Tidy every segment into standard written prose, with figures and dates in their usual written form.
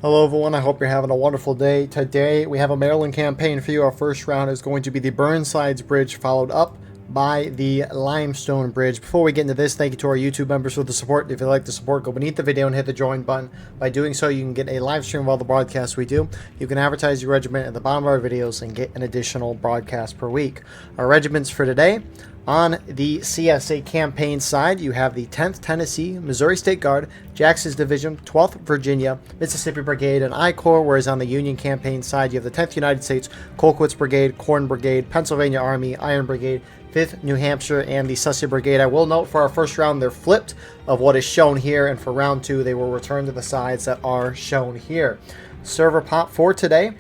Hello everyone, I hope you're having a wonderful day. Today we have a Maryland campaign for you. Our first round is going to be the Burnside Bridge, followed up by the Limestone Bridge. Before we get into this, thank you to our YouTube members for the support. If you like the support, go beneath the video and hit the join button. By doing so, you can get a live stream of all the broadcasts we do. You can advertise your regiment at the bottom of our videos and get an additional broadcast per week. Our regiments for today: on the CSA campaign side, you have the 10th Tennessee Missouri State Guard, Jackson's Division, 12th Virginia, Mississippi Brigade, and I Corps, whereas on the Union campaign side, you have the 10th United States, Colquitt's Brigade, Corn Brigade, Pennsylvania Army, Iron Brigade, 5th New Hampshire, and the Sussex Brigade. I will note for our first round, they're flipped of what is shown here, and for round two, they will return to the sides that are shown here. Server pop for today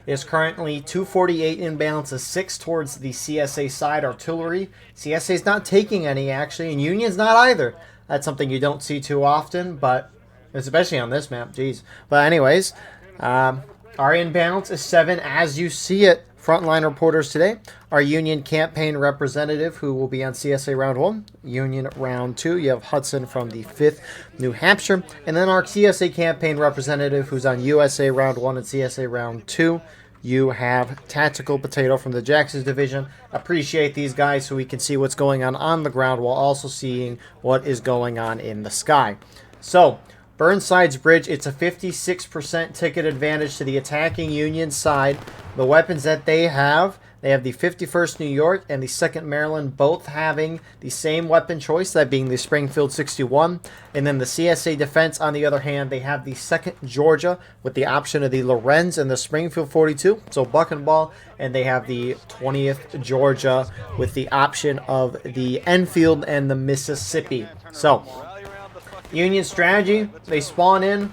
is currently 248 in balance, a 6 towards the CSA side artillery. CSA is not taking any, actually, and Union's not either. That's something you don't see too often, but especially on this map, geez. But anyways, our in balance is 7 as you see it. Frontline reporters today: our Union campaign representative, who will be on CSA round 1, Union round 2. You have Hudson from the 5th New Hampshire, and then our CSA campaign representative, who's on USA round 1 and CSA round 2. You have Tactical Potato from the Jackson's Division. Appreciate these guys so we can see what's going on the ground while also seeing what is going on in the sky. So, Burnside's Bridge, it's a 56% ticket advantage to the attacking Union side. The weapons that they have the 51st New York and the 2nd Maryland, both having the same weapon choice, that being the Springfield 61. And then the CSA Defense, on the other hand, they have the 2nd Georgia with the option of the Lorenz and the Springfield 42, so buck and ball. And they have the 20th Georgia with the option of the Enfield and the Mississippi. So, Union strategy: they spawn in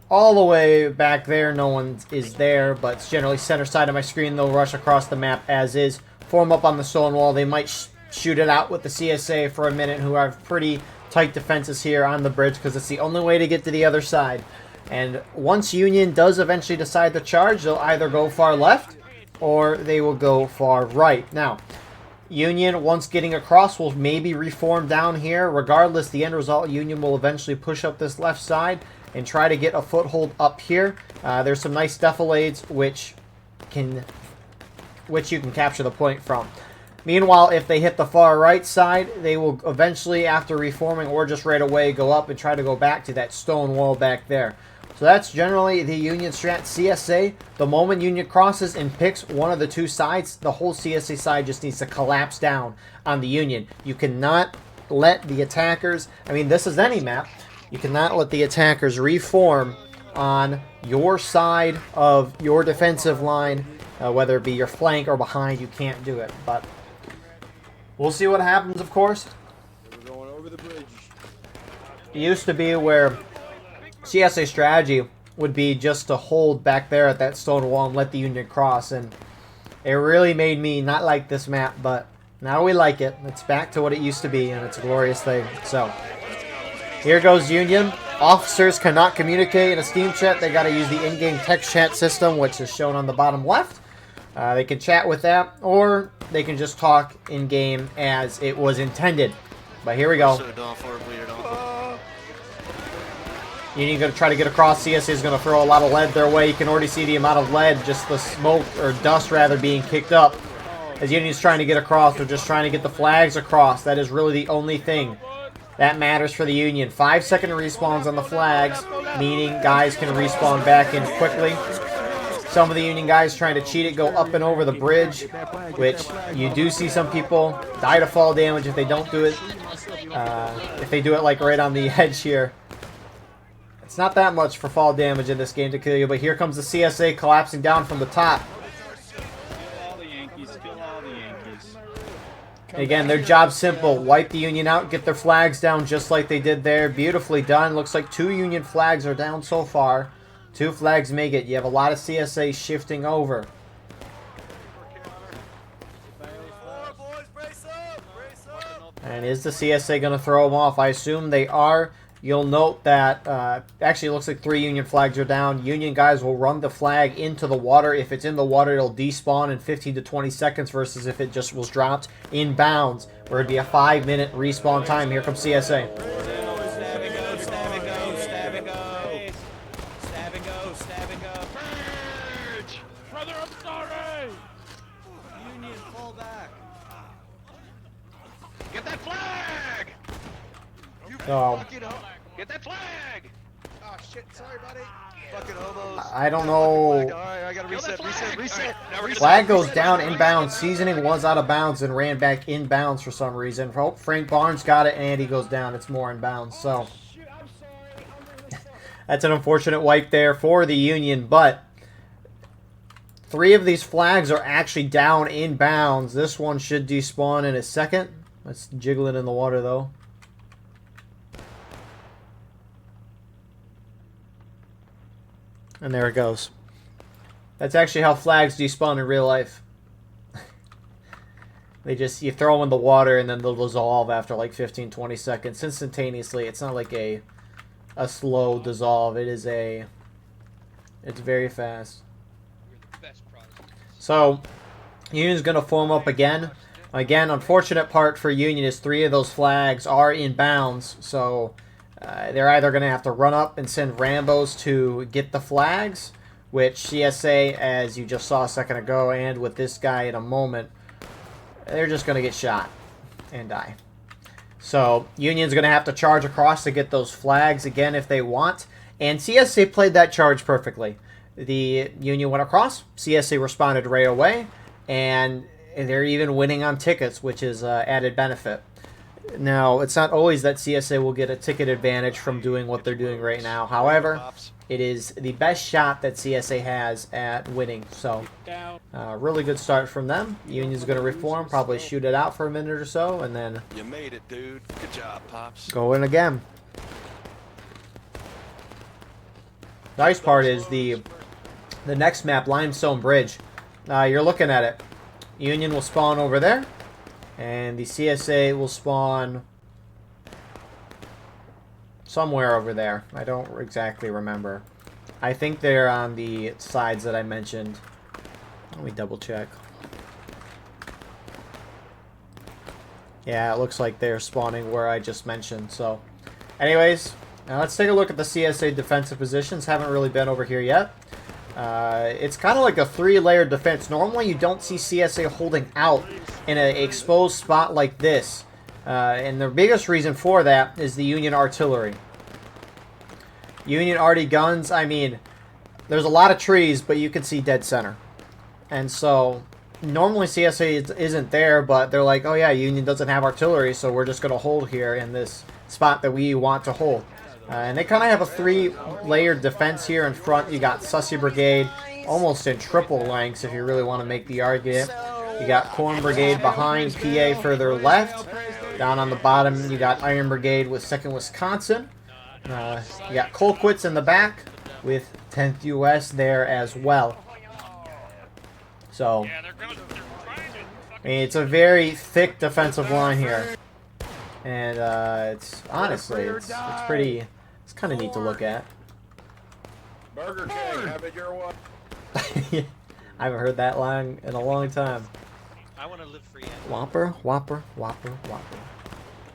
all the way back there. No one is there, but it's generally center side of my screen. They'll rush across the map as is, form up on the stone wall. They might shoot it out with the CSA for a minute, who have pretty tight defenses here on the bridge because it's the only way to get to the other side. And once Union does eventually decide to charge, they'll either go far left or they will go far right. Now, Union, once getting across, will maybe reform down here. Regardless, the end result, Union will eventually push up this left side and try to get a foothold up here. There's some nice defilades which you can capture the point from. Meanwhile, if they hit the far right side, they will eventually, after reforming or just right away, go up and try to go back to that stone wall back there. So that's generally the Union strat. CSA, the moment Union crosses and picks one of the two sides, the whole CSA side just needs to collapse down on the Union. You cannot let the attackers, I mean, this is any map, you cannot let the attackers reform on your side of your defensive line, whether it be your flank or behind. You can't do it, but we'll see what happens, of course. We're going over the bridge. It used to be where CSA strategy would be just to hold back there at that stone wall and let the Union cross, and it really made me not like this map, but now we like it. It's back to what it used to be, and it's a glorious thing. So, here goes Union. Officers cannot communicate in a Steam chat. They got to use the in-game text chat system, which is shown on the bottom left. They can chat with that, or they can just talk in-game as it was intended. But here we go. Union going to try to get across. CSA is going to throw a lot of lead their way. You can already see the amount of lead, just the smoke, or dust rather, being kicked up. As Union's trying to get across, they're just trying to get the flags across. That is really the only thing that matters for the Union. 5-second respawns on the flags, meaning guys can respawn back in quickly. Some of the Union guys trying to cheat it, go up and over the bridge, which you do see some people die to fall damage if they don't do it. If they do it like right on the edge here. It's not that much for fall damage in this game to kill you, but here comes the CSA collapsing down from the top. Again, their job's simple. Wipe the Union out, get their flags down just like they did there. Beautifully done. Looks like 2 Union flags are down so far. 2 flags make it. You have a lot of CSA shifting over. And is the CSA going to throw them off? I assume they are. You'll note that, actually it looks like 3 Union flags are down. Union guys will run the flag into the water. If it's in the water, it'll despawn in 15 to 20 seconds versus if it just was dropped in bounds, where it'd be a 5-minute respawn time. Here comes CSA. stabbing up. Bridge! Brother, I'm sorry! Union, fall back. Get that flag! You Oh. fucking get that flag! Oh shit, sorry buddy. Fucking hobos. I don't know. Alright, I gotta reset. Flag goes down inbounds. Seasoning was out of bounds and ran back inbounds for some reason. Oh, Frank Barnes got it and he goes down. It's more inbounds. So that's an unfortunate wipe there for the Union. But 3 of these flags are actually down inbounds. This one should despawn in a second. Let's jiggle it in the water though. And there it goes. That's actually how flags despawn in real life. You throw them in the water and then they'll dissolve after like 15-20 seconds instantaneously. It's not like a slow dissolve. It's very fast. So Union's gonna form up again. Again, unfortunate part for Union is 3 of those flags are in bounds, so they're either going to have to run up and send Rambos to get the flags, which CSA, as you just saw a second ago, and with this guy in a moment, they're just going to get shot and die. So Union's going to have to charge across to get those flags again if they want, and CSA played that charge perfectly. The Union went across, CSA responded right away, and they're even winning on tickets, which is added benefit. Now, it's not always that CSA will get a ticket advantage from doing what they're doing right now. However, it is the best shot that CSA has at winning. So, really good start from them. Union's going to reform, probably shoot it out for a minute or so, and then You made it, dude. Good job, Pops. go in again. Nice part is the next map, Limestone Bridge. You're looking at it. Union will spawn over there, and the CSA will spawn somewhere over there. I don't exactly remember. I think they're on the sides that I mentioned. Let me double check. Yeah, it looks like they're spawning where I just mentioned. So, anyways, now let's take a look at the CSA defensive positions. Haven't really been over here yet. It's kind of like a 3-layered defense. Normally, you don't see CSA holding out in an exposed spot like this. And the biggest reason for that is the Union artillery. Union arty guns, I mean, there's a lot of trees, but you can see dead center. And so, normally CSA isn't there, but they're like, oh yeah, Union doesn't have artillery, so we're just going to hold here in this spot that we want to hold. And they kind of have a 3-layered defense here in front. You got Sussy Brigade, almost in triple ranks if you really want to make the argument. You got Corn Brigade behind, PA further left. Down on the bottom, you got Iron Brigade with 2nd Wisconsin. You got Colquitts in the back with 10th US there as well. So, I mean, it's a very thick defensive line here. And it's honestly, it's pretty... It's kind of neat to look at. Burger King, have it your way. I haven't heard that line in a long time. I want to live free. Whopper, Whopper, Whopper, Whopper.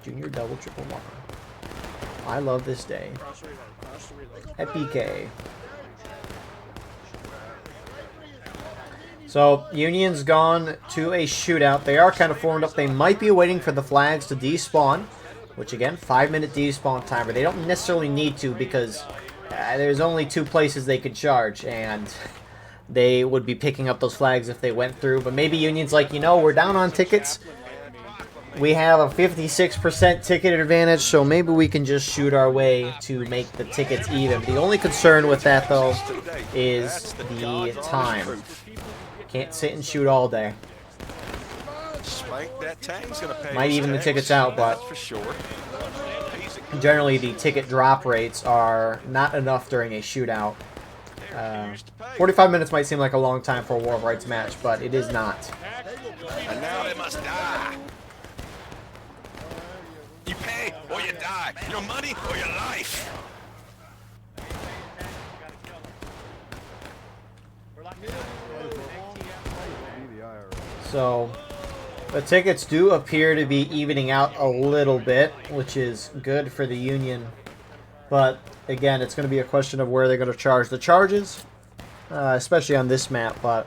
Junior double triple Whopper. I love this day. At BK. So, Union's gone to a shootout. They are kind of formed up. They might be waiting for the flags to despawn. Which again, 5-minute despawn timer. They don't necessarily need to because there's only 2 places they could charge, and they would be picking up those flags if they went through. But maybe Union's like, you know, we're down on tickets. We have a 56% ticket advantage, so maybe we can just shoot our way to make the tickets even. The only concern with that, though, is the time. Can't sit and shoot all day. Might even the tickets out, but generally the ticket drop rates are not enough during a shootout. 45 minutes might seem like a long time for a War of Rights match, but it is not. And now they must die. You pay or you die. Your money or your life. So, the tickets do appear to be evening out a little bit, which is good for the Union. But again, it's going to be a question of where they're going to charge. The charges, especially on this map, but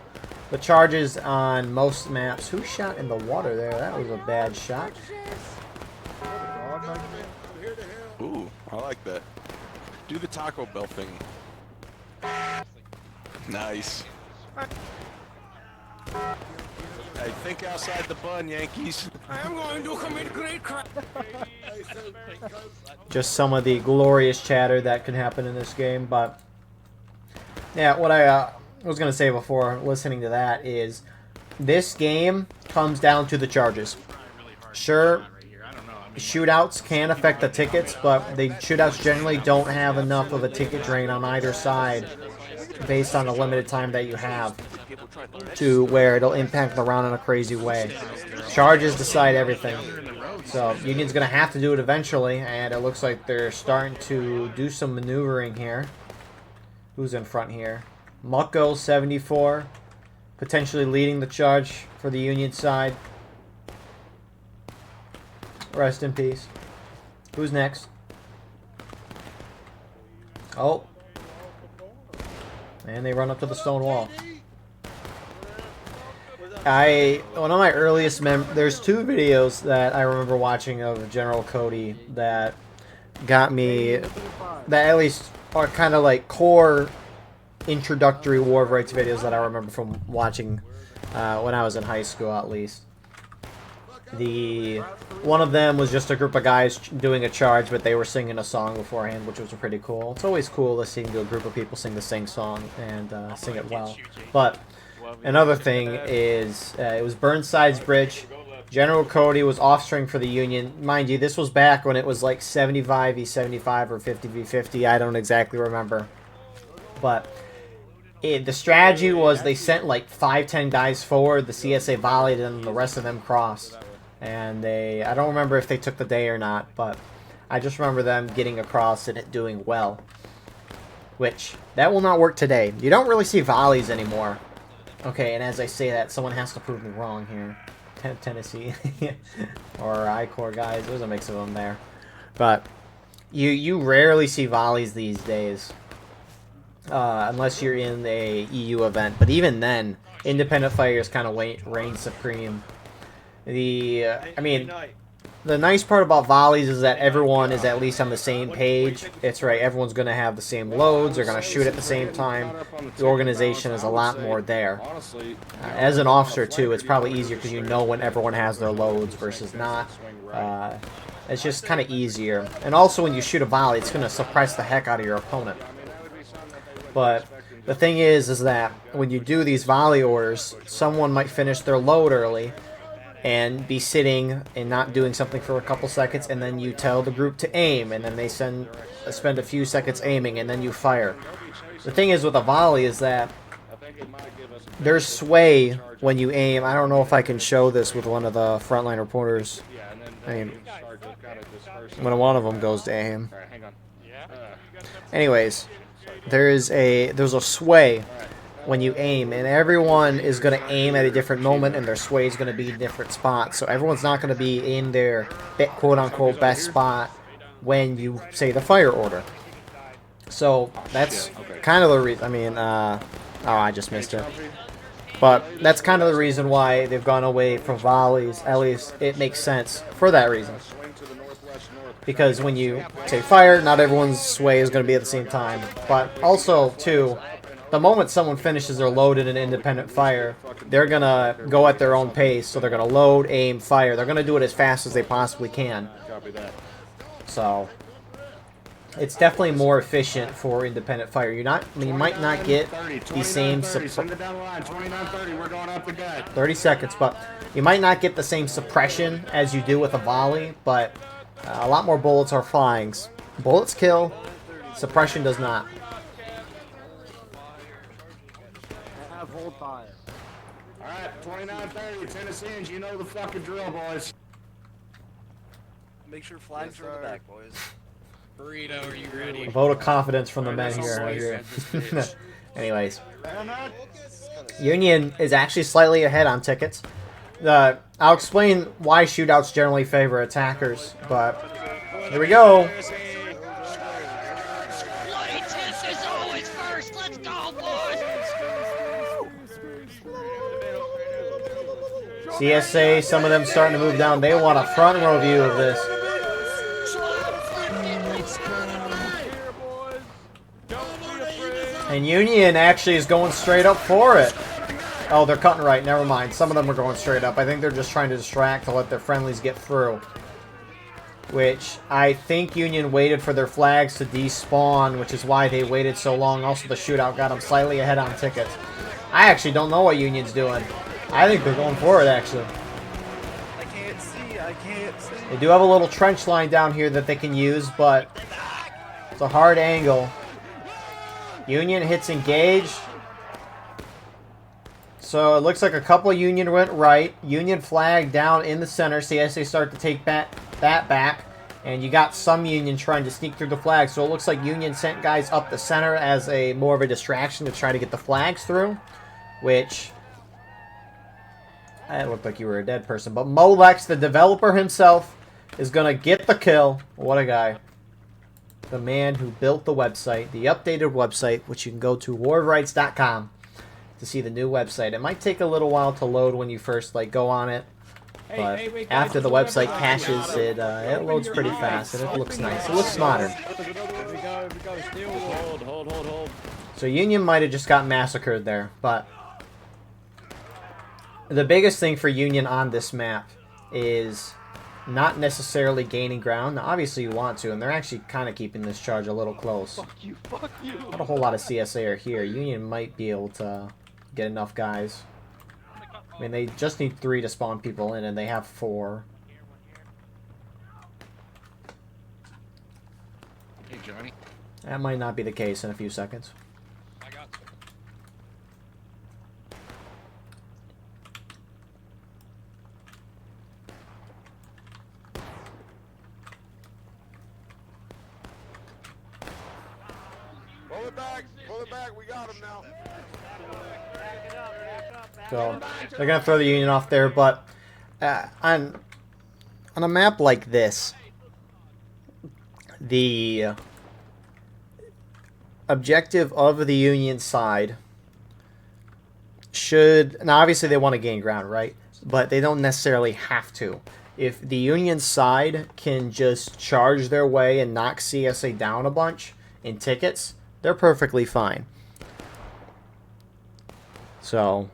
the charges on most maps... Who shot in the water there? That was a bad shot. Ooh, I like that. Do the Taco Bell thing. Nice. Hey, think outside the bun, Yankees. I am going to commit great crime. Just some of the glorious chatter that can happen in this game, but yeah, what I was going to say before listening to that is this game comes down to the charges. Sure, shootouts can affect the tickets, but the shootouts generally don't have enough of a ticket drain on either side based on the limited time that you have to where it'll impact the round in a crazy way. Charges decide everything. So Union's going to have to do it eventually, and it looks like they're starting to do some maneuvering here. Who's in front here? Mucko, 74, potentially leading the charge for the Union side. Rest in peace. Who's next? Oh. And they run up to the stone wall. One of my earliest there's two videos that I remember watching of General Cody that got me, that at least are kind of like core introductory war of rights videos that I remember from watching when I was in high school, at least. One of them was just a group of guys doing a charge, but they were singing a song beforehand, which was pretty cool. It's always cool listening to a group of people sing the same song and sing it well. But another thing is, it was Burnside's bridge. General Cody was off-string for the Union. Mind you, this was back when it was like 75v75 or 50v50. I don't exactly remember. But the strategy was they sent like 5-10 guys forward. The CSA volleyed and the rest of them crossed. And I don't remember if they took the day or not, but I just remember them getting across and it doing well. Which, that will not work today. You don't really see volleys anymore. Okay, and as I say that, someone has to prove me wrong here. Tennessee. Or I-Corps guys, there's a mix of them there. But, you rarely see volleys these days. Unless you're in a EU event. But even then, independent fighters kind of reign supreme. I mean, the nice part about volleys is that everyone is at least on the same page. It's right, everyone's going to have the same loads, they're going to shoot at the same time. The organization is a lot more there. As an officer, too, it's probably easier because you know when everyone has their loads versus not. It's just kind of easier. And also, when you shoot a volley, it's going to suppress the heck out of your opponent. But the thing is that when you do these volley orders, someone might finish their load early and be sitting and not doing something for a couple seconds, and then you tell the group to aim, and then they spend a few seconds aiming, and then you fire. The thing is with a volley is that there's sway when you aim. I don't know if I can show this with one of the frontline reporters. I mean, when one of them goes to aim. Anyways, there's a sway when you aim, and everyone is going to aim at a different moment, and their sway is going to be in different spots. So everyone's not going to be in their quote-unquote best spot when you say the fire order. So that's kind of the reason. I mean, oh, I just missed it. But that's kind of the reason why they've gone away from volleys. At least it makes sense for that reason. Because when you say fire, not everyone's sway is going to be at the same time. But also, too, the moment someone finishes their load in an independent fire, they're going to go at their own pace. So they're going to load, aim, fire. They're going to do it as fast as they possibly can. So it's definitely more efficient for independent fire. You might not get the same 30 seconds, but you might not get the same suppression as you do with a volley, but a lot more bullets are flying. Bullets kill, suppression does not. Alright, 29:30, Tennesseans, you know the fucking drill, boys. Make sure flags are in the back, boys. Burrito, are you ready? A vote of confidence from the men here. Anyways, Union is actually slightly ahead on tickets. I'll explain why shootouts generally favor attackers, but here we go. Let's go, boys! CSA, some of them starting to move down. They want a front row view of this. And Union actually is going straight up for it. Oh, they're cutting right. Never mind. Some of them are going straight up. I think they're just trying to distract to let their friendlies get through. Which I think Union waited for their flags to despawn, which is why they waited so long. Also, the shootout got them slightly ahead on tickets. I actually don't know what Union's doing. I think they're going for it, actually. I can't see. I can't see. They do have a little trench line down here that they can use, but it's a hard angle. Union hits engage. So it looks like a couple of Union went right. Union flag down in the center. CSA start to take that back. And you got some Union trying to sneak through the flag. So it looks like Union sent guys up the center as a more of a distraction to try to get the flags through. Which, it looked like you were a dead person. But Molex, the developer himself, is going to get the kill. What a guy. The man who built the website, the updated website, which you can go to wardrights.com to see the new website. It might take a little while to load when you first go on it, but after the website caches, it loads pretty fast and it looks nice. It looks modern. Hold. So Union might have just got massacred there, but the biggest thing for Union on this map is not necessarily gaining ground. Now, obviously you want to, and they're actually kind of keeping this charge a little close. Fuck you. Not a whole lot of CSA are here. Union might be able to get enough guys. I mean, they just need 3 to spawn people in, and they have 4. Hey, Johnny. That might not be the case in a few seconds. I got you. Pull it back, we got him now. So they're gonna throw the Union off there, but on a map like this, the objective of the Union side should, now obviously they want to gain ground, right? But they don't necessarily have to. If the Union side can just charge their way and knock CSA down a bunch in tickets, they're perfectly fine. So,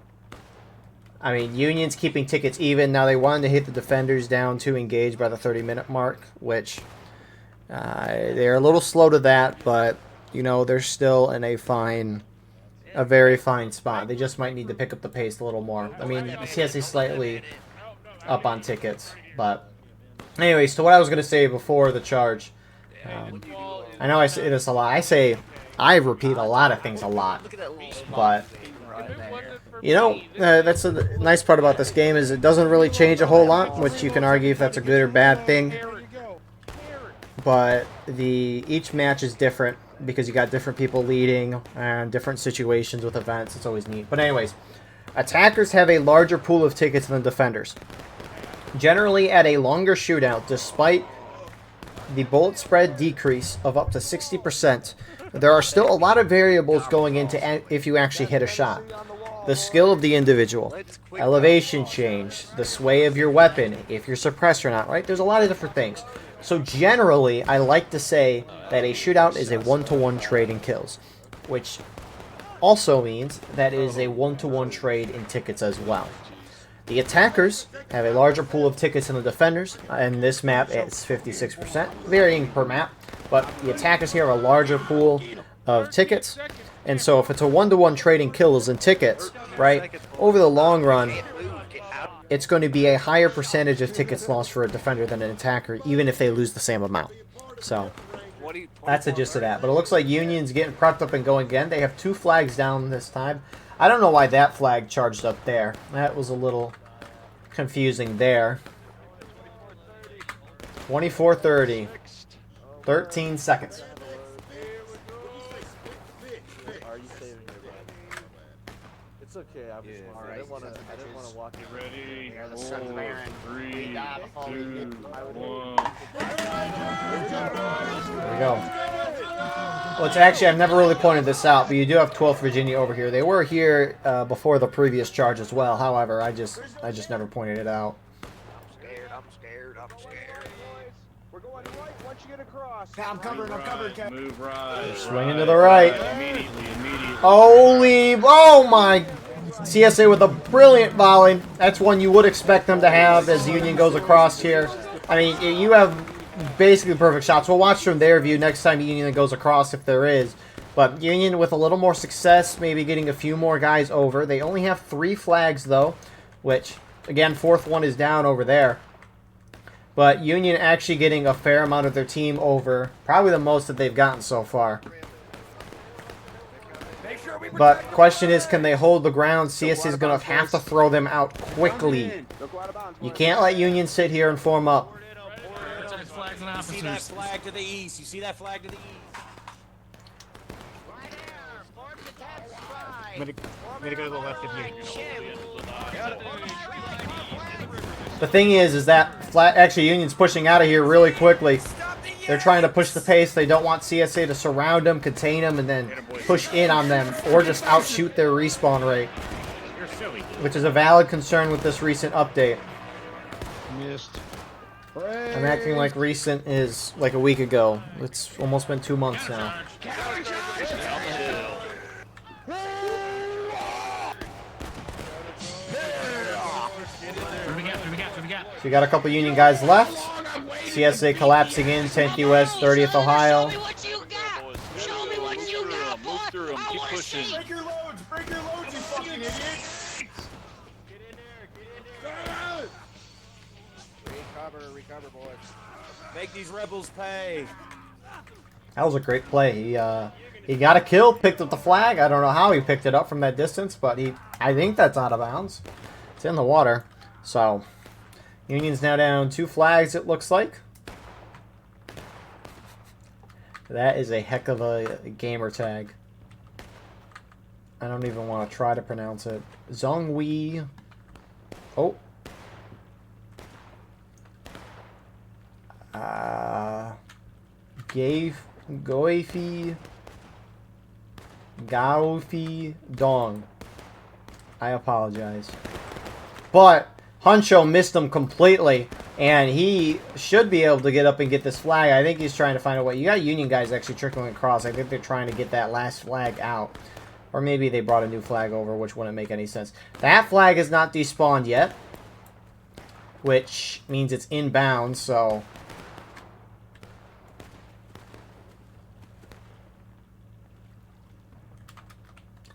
I mean, Union's keeping tickets even. Now they wanted to hit the defenders down to engage by the 30-minute mark, which they're a little slow to that, but, you know, they're still in a very fine spot. They just might need to pick up the pace a little more. I mean, CSA slightly up on tickets, but anyways, to what I was going to say before the charge, I know I say this a lot. I repeat a lot of things a lot, but you know, that's a nice part about this game is it doesn't really change a whole lot, which you can argue if that's a good or bad thing. But each match is different because you got different people leading and different situations with events. It's always neat. But anyways, attackers have a larger pool of tickets than defenders. Generally, at a longer shootout, despite the bullet spread decrease of up to 60%, there are still a lot of variables going into if you actually hit a shot. The skill of the individual, elevation change, the sway of your weapon, if you're suppressed or not, right? There's a lot of different things. So generally, I like to say that a shootout is a 1-to-1 trade in kills, which also means that it is a 1-to-1 trade in tickets as well. The attackers have a larger pool of tickets than the defenders, and this map it's 56%, varying per map, but the attackers here have a larger pool of tickets, and so if it's a 1-to-1 trading kills and tickets, right, over the long run, it's going to be a higher percentage of tickets lost for a defender than an attacker, even if they lose the same amount. So, that's the gist of that. But it looks like Union's getting prepped up and going again. They have 2 flags down this time. I don't know why that flag charged up there. That was a little confusing there. 24:30. 13 seconds. Are you saving your butt? It's okay. I didn't want to walk in. Ready? We are the sons of Aaron. 3, We die before we 2, get. 1. There we go. Well, it's actually, I've never really pointed this out, but you do have 12th Virginia over here. They were here before the previous charge as well. However, I just never pointed it out. I'm scared. We're going right once you get across. I'm covered, Move right. Swinging to the right. Immediately. Holy, oh my. CSA with a brilliant volley. That's one you would expect them to have as Union goes across here. I mean, you have basically perfect shots. We'll watch from their view next time Union goes across if there is. But Union with a little more success, maybe getting a few more guys over. They only have 3 flags though, which, again, 4th one is down over there. But Union actually getting a fair amount of their team over. Probably the most that they've gotten so far. But question is, can they hold the ground? CSA is going to have to throw them out quickly. You can't let Union sit here and form up. You see that flag to the east? You see that flag to the east? I'm gonna go to the left of you. The thing is that actually Union's pushing out of here really quickly. They're trying to push the pace. They don't want CSA to surround them, contain them, and then push in on them, or just outshoot their respawn rate, which is a valid concern with this recent update. Missed. I'm acting like recent is like a week ago. It's almost been 2 months now. So you got a couple Union guys left. CSA collapsing in, 10th US, 30th Ohio. Show me what you got, boy. Move through them. Keep pushing. Break your loads, you fucking idiot. Recover, boys. Make these rebels pay. That was a great play. He got a kill, picked up the flag. I don't know how he picked it up from that distance, but I think that's out of bounds. It's in the water. So Union's now down 2 flags, it looks like. That is a heck of a gamer tag. I don't even want to try to pronounce it. Zhongwei. Oh. Goifi Gaofi Dong. I apologize. But Huncho missed him completely, and he should be able to get up and get this flag. I think he's trying to find a way. You got Union guys actually trickling across. I think they're trying to get that last flag out. Or maybe they brought a new flag over, which wouldn't make any sense. That flag is not despawned yet, which means it's inbound, so...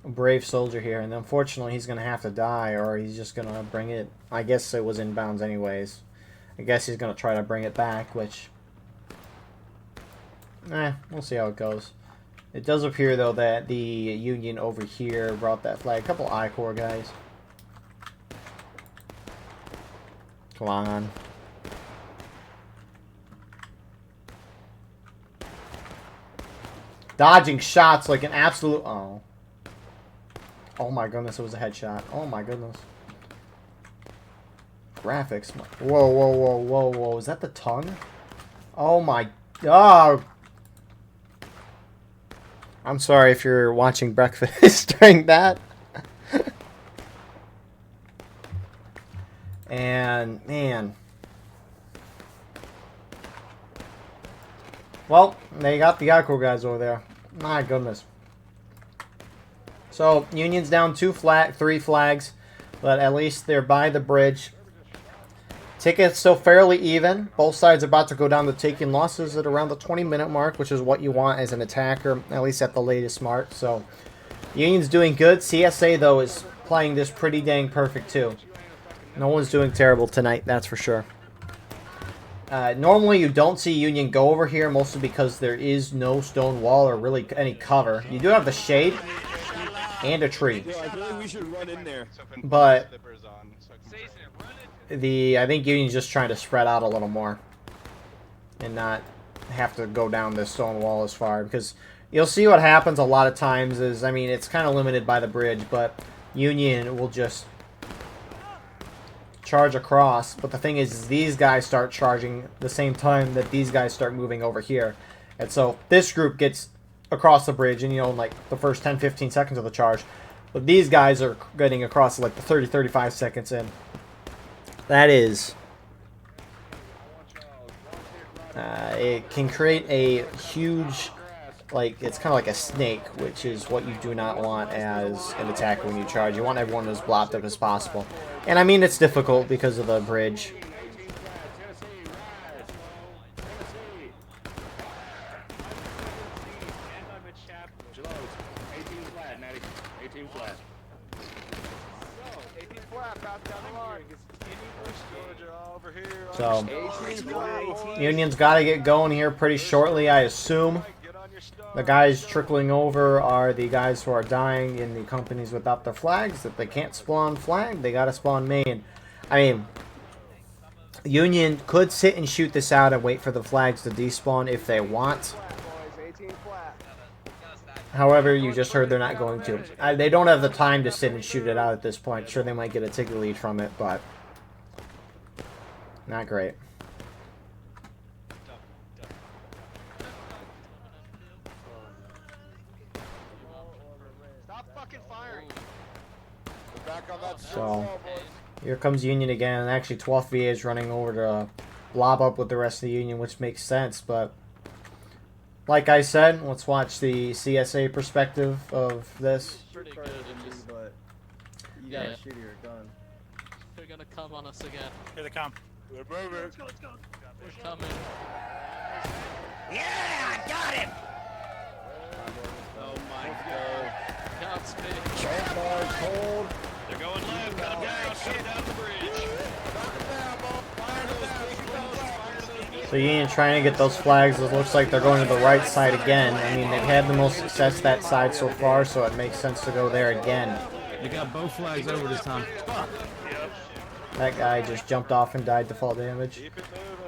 brave soldier here, and unfortunately he's going to have to die, or he's just going to bring it. I guess it was inbounds anyways. I guess he's going to try to bring it back, which... we'll see how it goes. It does appear, though, that the Union over here brought that flag. A couple I-Corps guys. Come on. Dodging shots like an absolute... Oh. Oh my goodness, it was a headshot. Oh my goodness. Graphics. Whoa, whoa, whoa, whoa, whoa. Is that the tongue? Oh my... Oh! I'm sorry if you're watching breakfast during that. And, man. Well, they got the I-Corps guys over there. My goodness. So, Union's down 3 flags, but at least they're by the bridge. Ticket's still fairly even. Both sides are about to go down to taking losses at around the 20-minute mark, which is what you want as an attacker, at least at the latest mark. So, Union's doing good. CSA, though, is playing this pretty dang perfect, too. No one's doing terrible tonight, that's for sure. Normally, you don't see Union go over here, mostly because there is no stone wall or really any cover. You do have the shade and a tree. Yo, I feel like we should run in there. But I think Union's just trying to spread out a little more and not have to go down this stone wall as far, because you'll see what happens a lot of times is, I mean, it's kind of limited by the bridge, but Union will just charge across. But the thing is these guys start charging the same time that these guys start moving over here. And so this group gets across the bridge in, you know, like the first 10-15 seconds of the charge. But these guys are getting across like the 30-35 seconds in. That is... it can create a huge... Like, it's kind of like a snake, which is what you do not want as an attacker when you charge. You want everyone as blocked up as possible. And I mean, it's difficult because of the bridge. So, Union's got to get going here pretty shortly, I assume. The guys trickling over are the guys who are dying in the companies without their flags. If they can't spawn flag, they gotta spawn main. I mean, Union could sit and shoot this out and wait for the flags to despawn if they want. However, you just heard they're not going to. They don't have the time to sit and shoot it out at this point. Sure, they might get a ticket lead from it, but not great. So, here comes Union again, and actually 12th VA is running over to blob up with the rest of the Union, which makes sense, but like I said, let's watch the CSA perspective of this. Pretty good. But you gotta shoot your gun. They're gonna come on us again. Here they come. We're coming. Yeah, I got him! Oh my god. Godspeed. They're going left. Cut them down. Cut them down the bridge. So Union trying to get those flags. It looks like they're going to the right side again. I mean, they've had the most success that side so far, so it makes sense to go there again. They got both flags over this time. That guy just jumped off and died to fall damage.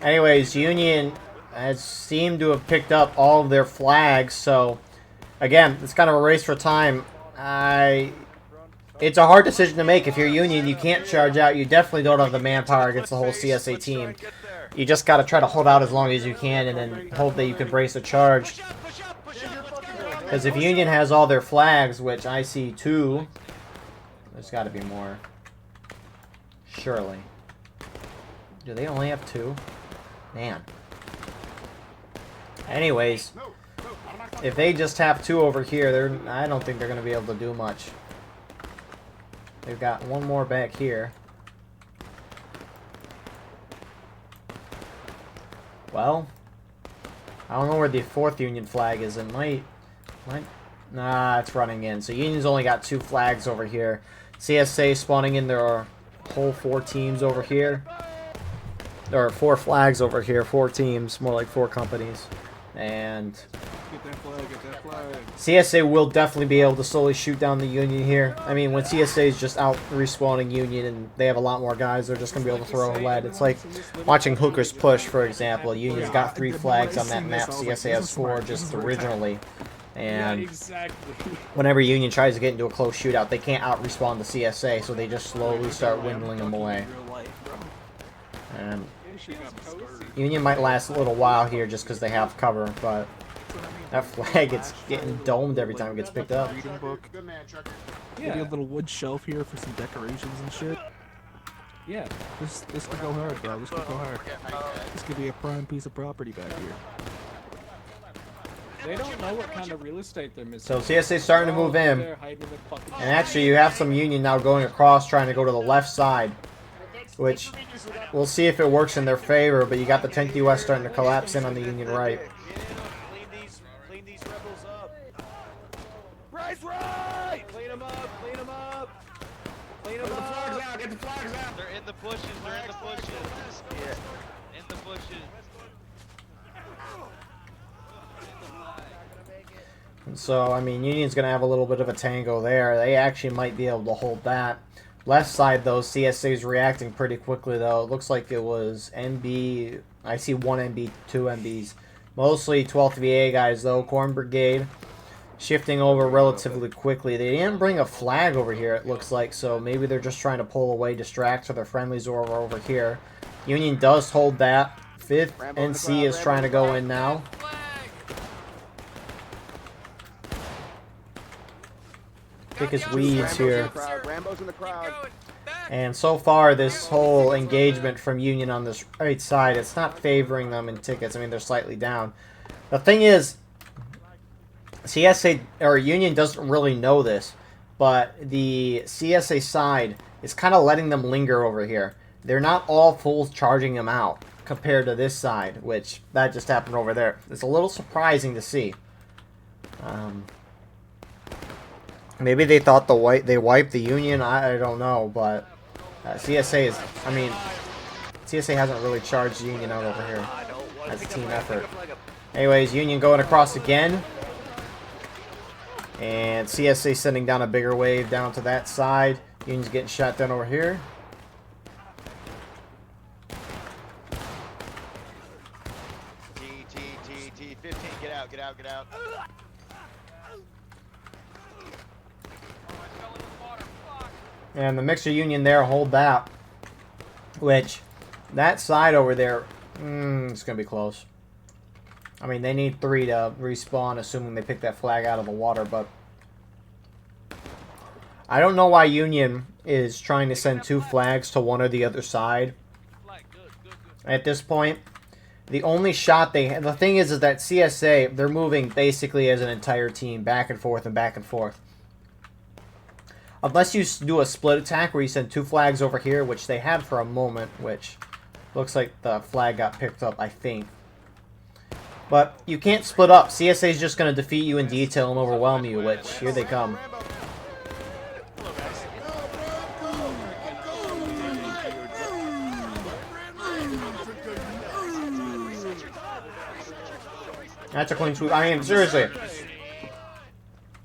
Anyways, Union has seemed to have picked up all of their flags, so again, it's kind of a race for time. It's a hard decision to make. If you're Union, you can't charge out. You definitely don't have the manpower against the whole CSA team. You just got to try to hold out as long as you can and then hope that you can brace a charge. Because if Union has all their flags, which I see 2, there's got to be more. Surely. Do they only have 2? Man. Anyways, if they just have 2 over here, I don't think they're going to be able to do much. They've got 1 more back here. Well, I don't know where the 4th Union flag is. It might... Nah, it's running in. So Union's only got 2 flags over here. CSA spawning in their whole 4 teams over here. There are 4 flags over here. 4 teams. More like 4 companies. And Get that flag, get that flag. CSA will definitely be able to slowly shoot down the Union here. I mean, when CSA is just out respawning Union and they have a lot more guys, they're just going to be able to throw lead. It's like watching Hookers push, for example. Union's got 3 flags on that map. CSA has 4 just originally. And whenever Union tries to get into a close shootout, they can't out-respawn the CSA, so they just slowly start dwindling them away. And Union might last a little while here just because they have cover, but that flag, it's getting domed every time it gets picked up. Reading book. Maybe a little wood shelf here for some decorations and shit. Yeah, this could go hard, bro. This could go hard. This could be a prime piece of property back here. They don't know what kind of real estate they're missing. So CSA's starting to move in. And actually, you have some Union now going across, trying to go to the left side. Which, we'll see if it works in their favor, but you got the 10th US starting to collapse in on the Union right. Clean these rebels up. Bryce, right! Clean them up, clean them up. Clean them up. Get the flags out! They're in the bushes. They're in the bushes. Yeah. In the bushes. And so, I mean, Union's going to have a little bit of a tango there. They actually might be able to hold that. Left side, though, CSA's reacting pretty quickly, though. It looks like it was NB. I see 1 NB, 2 NBs. Mostly 12th VA guys, though. Corn Brigade shifting over relatively quickly. They didn't bring a flag over here, it looks like, so maybe they're just trying to pull away, distract, so their friendlies are over here. Union does hold that. 5th NC is trying to go in now. thick as weeds here. Rambo's in the crowd. And so far, this whole engagement from Union on this right side, it's not favoring them in tickets. I mean, they're slightly down. The thing is, CSA, or Union doesn't really know this, but the CSA side is kind of letting them linger over here. They're not all full charging them out compared to this side, which that just happened over there. It's a little surprising to see. Maybe they thought they wiped the Union. I don't know, but CSA is. I mean, CSA hasn't really charged Union out over here as a team effort. Anyways, Union going across again, and CSA sending down a bigger wave down to that side. Union's getting shot down over here. T 15, get out, get out, get out. And the mixer Union there, hold that. Which, that side over there, it's going to be close. I mean, they need 3 to respawn, assuming they pick that flag out of the water, but I don't know why Union is trying to send 2 flags to one or the other side. At this point, the only shot they have, the thing is that CSA, they're moving basically as an entire team, back and forth and back and forth. Unless you do a split attack where you send 2 flags over here, which they had for a moment, which looks like the flag got picked up, I think. But you can't split up. CSA is just going to defeat you in detail and overwhelm you, which, here they come. That's a clean sweep. I mean, seriously.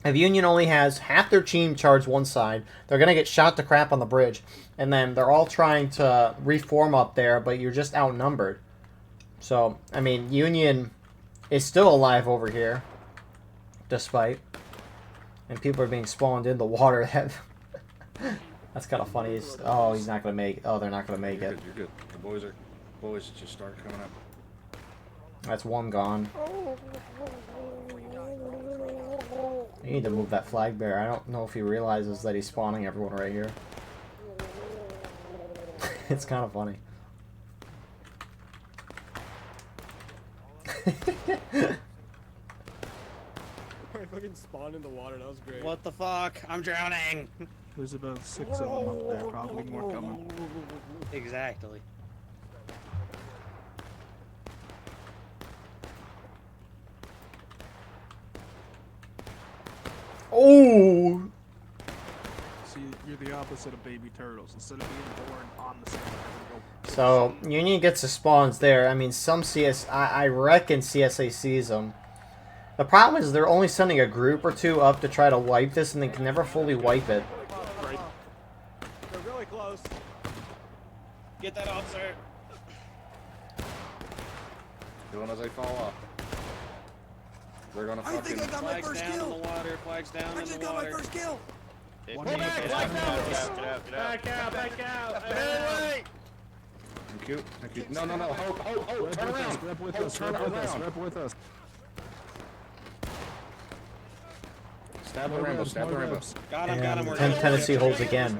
If Union only has half their team charged one side, they're going to get shot to crap on the bridge. And then they're all trying to reform up there, but you're just outnumbered. So, I mean, Union is still alive over here, despite. And people are being spawned in the water. That's kind of funny. Oh, he's not going to make it. Oh, they're not going to make it. You're good. The boys just start coming up. That's one gone. You need to move that flag bearer. I don't know if he realizes that he's spawning everyone right here. It's kind of funny. I fucking spawned in the water. That was great. What the fuck? I'm drowning. There's about 6 of them up there, probably more coming. Exactly. Oh! See, you're the opposite of baby turtles. Instead of being born on the same level, So, Union gets the spawns there. I mean, some I reckon CSA sees them. The problem is they're only sending a group or 2 up to try to wipe this, and they can never fully wipe it. They're really close. Get that officer. Doing as they fall off. They're gonna fucking. I think I got my first kill. In the water. Flags down in the water. I just got my first kill. Pull back! Get out! Back out! Back out! Thank you. Thank you. No. Hold. Turn around. Rep with us. Rep with us. Stab the Rambo. Stab the Rambo. Got him. We're Tennessee holds again.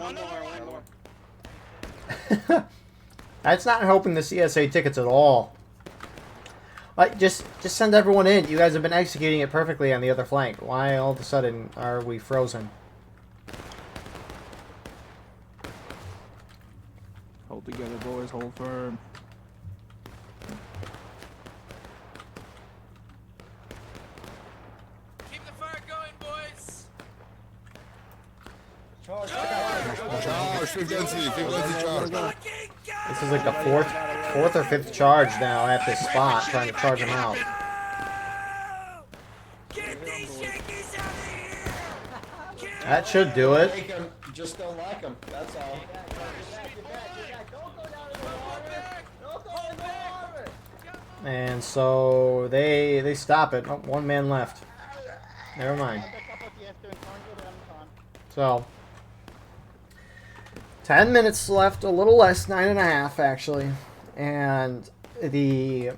That's not helping the CSA tickets at all. Like, just send everyone in. You guys have been executing it perfectly on the other flank. Why all of a sudden are we frozen? Hold together, boys. Hold firm. Keep the fire going, boys. Charge. Fifth density charge. This is like the fourth or fifth charge now at this spot, trying to charge them out. That should do it. Just don't like them. That's all. And so they stop it. Oh, 1 man left. Never mind. So 10 minutes left, a little less, 9.5 actually. And the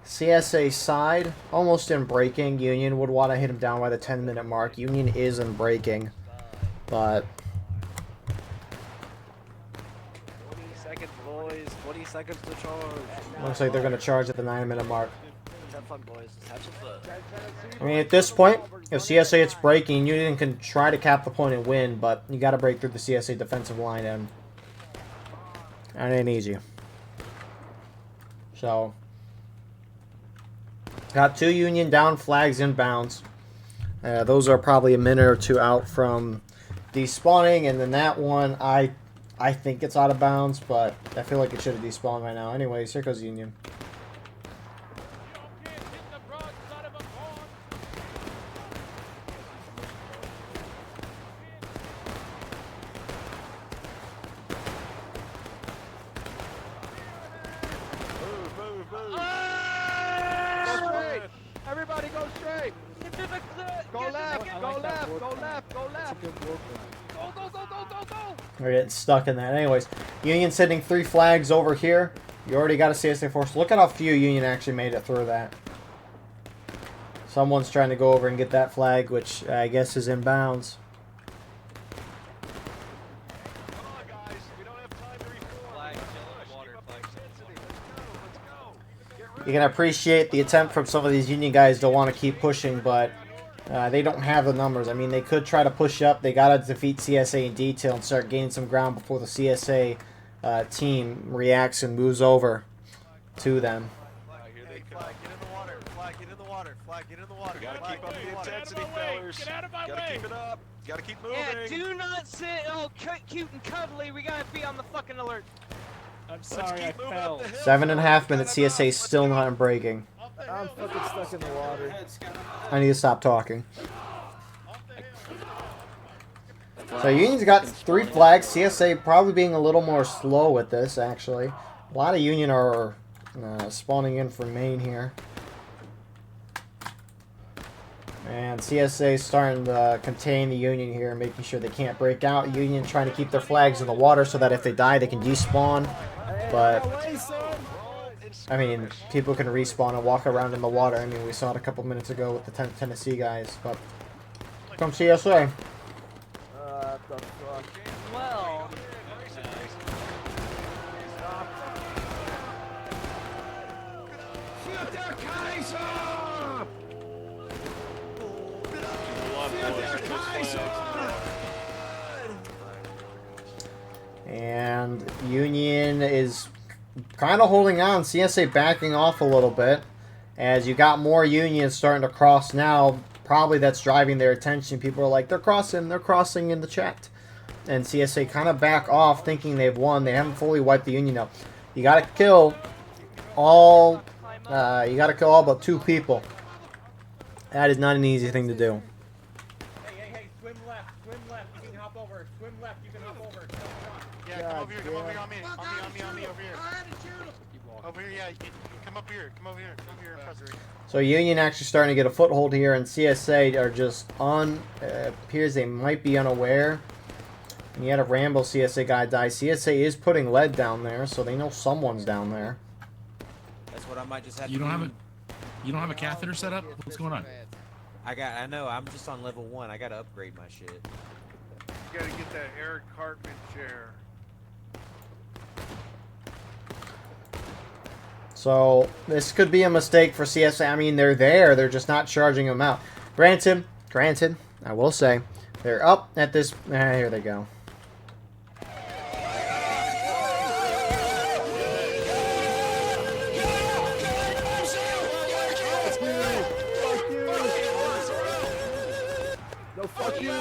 CSA side, almost in breaking. Union would want to hit him down by the 10-minute mark. Union is in breaking. But 20 seconds, boys. 20 seconds to charge. looks like they're going to charge at the 9-minute mark. Have fun, boys. Have some fun. I mean, at this point, if CSA it's breaking, Union can try to cap the point and win, but you got to break through the CSA defensive line, and it ain't easy. So, got 2 Union down flags inbounds. Those are probably a minute or 2 out from despawning, and then that one, I think it's out of bounds, but I feel like it should have despawned right now. Anyways, here goes Union. Everybody go straight. Go left, go left, go left, go left. Go, go, go, go, go, go. We're getting stuck in that. Anyways, Union sending 3 flags over here. You already got a CSA force. Look at how few Union actually made it through that. Someone's trying to go over and get that flag, which I guess is in bounds. You can appreciate the attempt from some of these Union guys to want to keep pushing, but they don't have the numbers. I mean, they could try to push up. They got to defeat CSA in detail and start gaining some ground before the CSA team reacts and moves over to them. Hey, flag, get in the water. Flag, get in the water. Flag, get in the water. Gotta keep up the intensity, fellas. Get out of my Gotta way! keep it up. Gotta keep moving. Yeah, do not sit all cute and cuddly. We gotta be on the fucking alert. I'm sorry, I fell. 7.5 minutes. CSA still not breaking. I'm fucking stuck in the water. I need to stop talking. So Union's got 3 flags. CSA probably being a little more slow with this, actually. A lot of Union are spawning in from main here. And CSA starting to contain the Union here, making sure they can't break out. Union trying to keep their flags in the water so that if they die, they can despawn. But, I mean, people can respawn and walk around in the water. I mean, we saw it a couple minutes ago with the Tennessee guys. But, come CSA. The fuck? Well, And Union is kind of holding on. CSA backing off a little bit. As you got more Unions starting to cross now. Probably that's driving their attention. People are like, they're crossing in the chat. And CSA kind of back off thinking they've won. They haven't fully wiped the Union out. You got to kill all but 2 people. That is not an easy thing to do. Hey, swim left, you can hop over. Swim left, you can hop over. Yeah, come over here on me. On me, over here. Over here, yeah, come up here, come over here, So Union actually starting to get a foothold here, and CSA are just appears they might be unaware. And you had a Rambo CSA guy die. CSA is putting lead down there, so they know someone's down there. That's what I might just have You don't have a catheter set up? What's going on? I know, I'm just on level 1. I gotta upgrade my shit. You gotta get that Eric Cartman chair. So this could be a mistake for CSA. I mean, they're there. They're just not charging them out. Granted, I will say, they're up at this. Here they go. No, fuck you.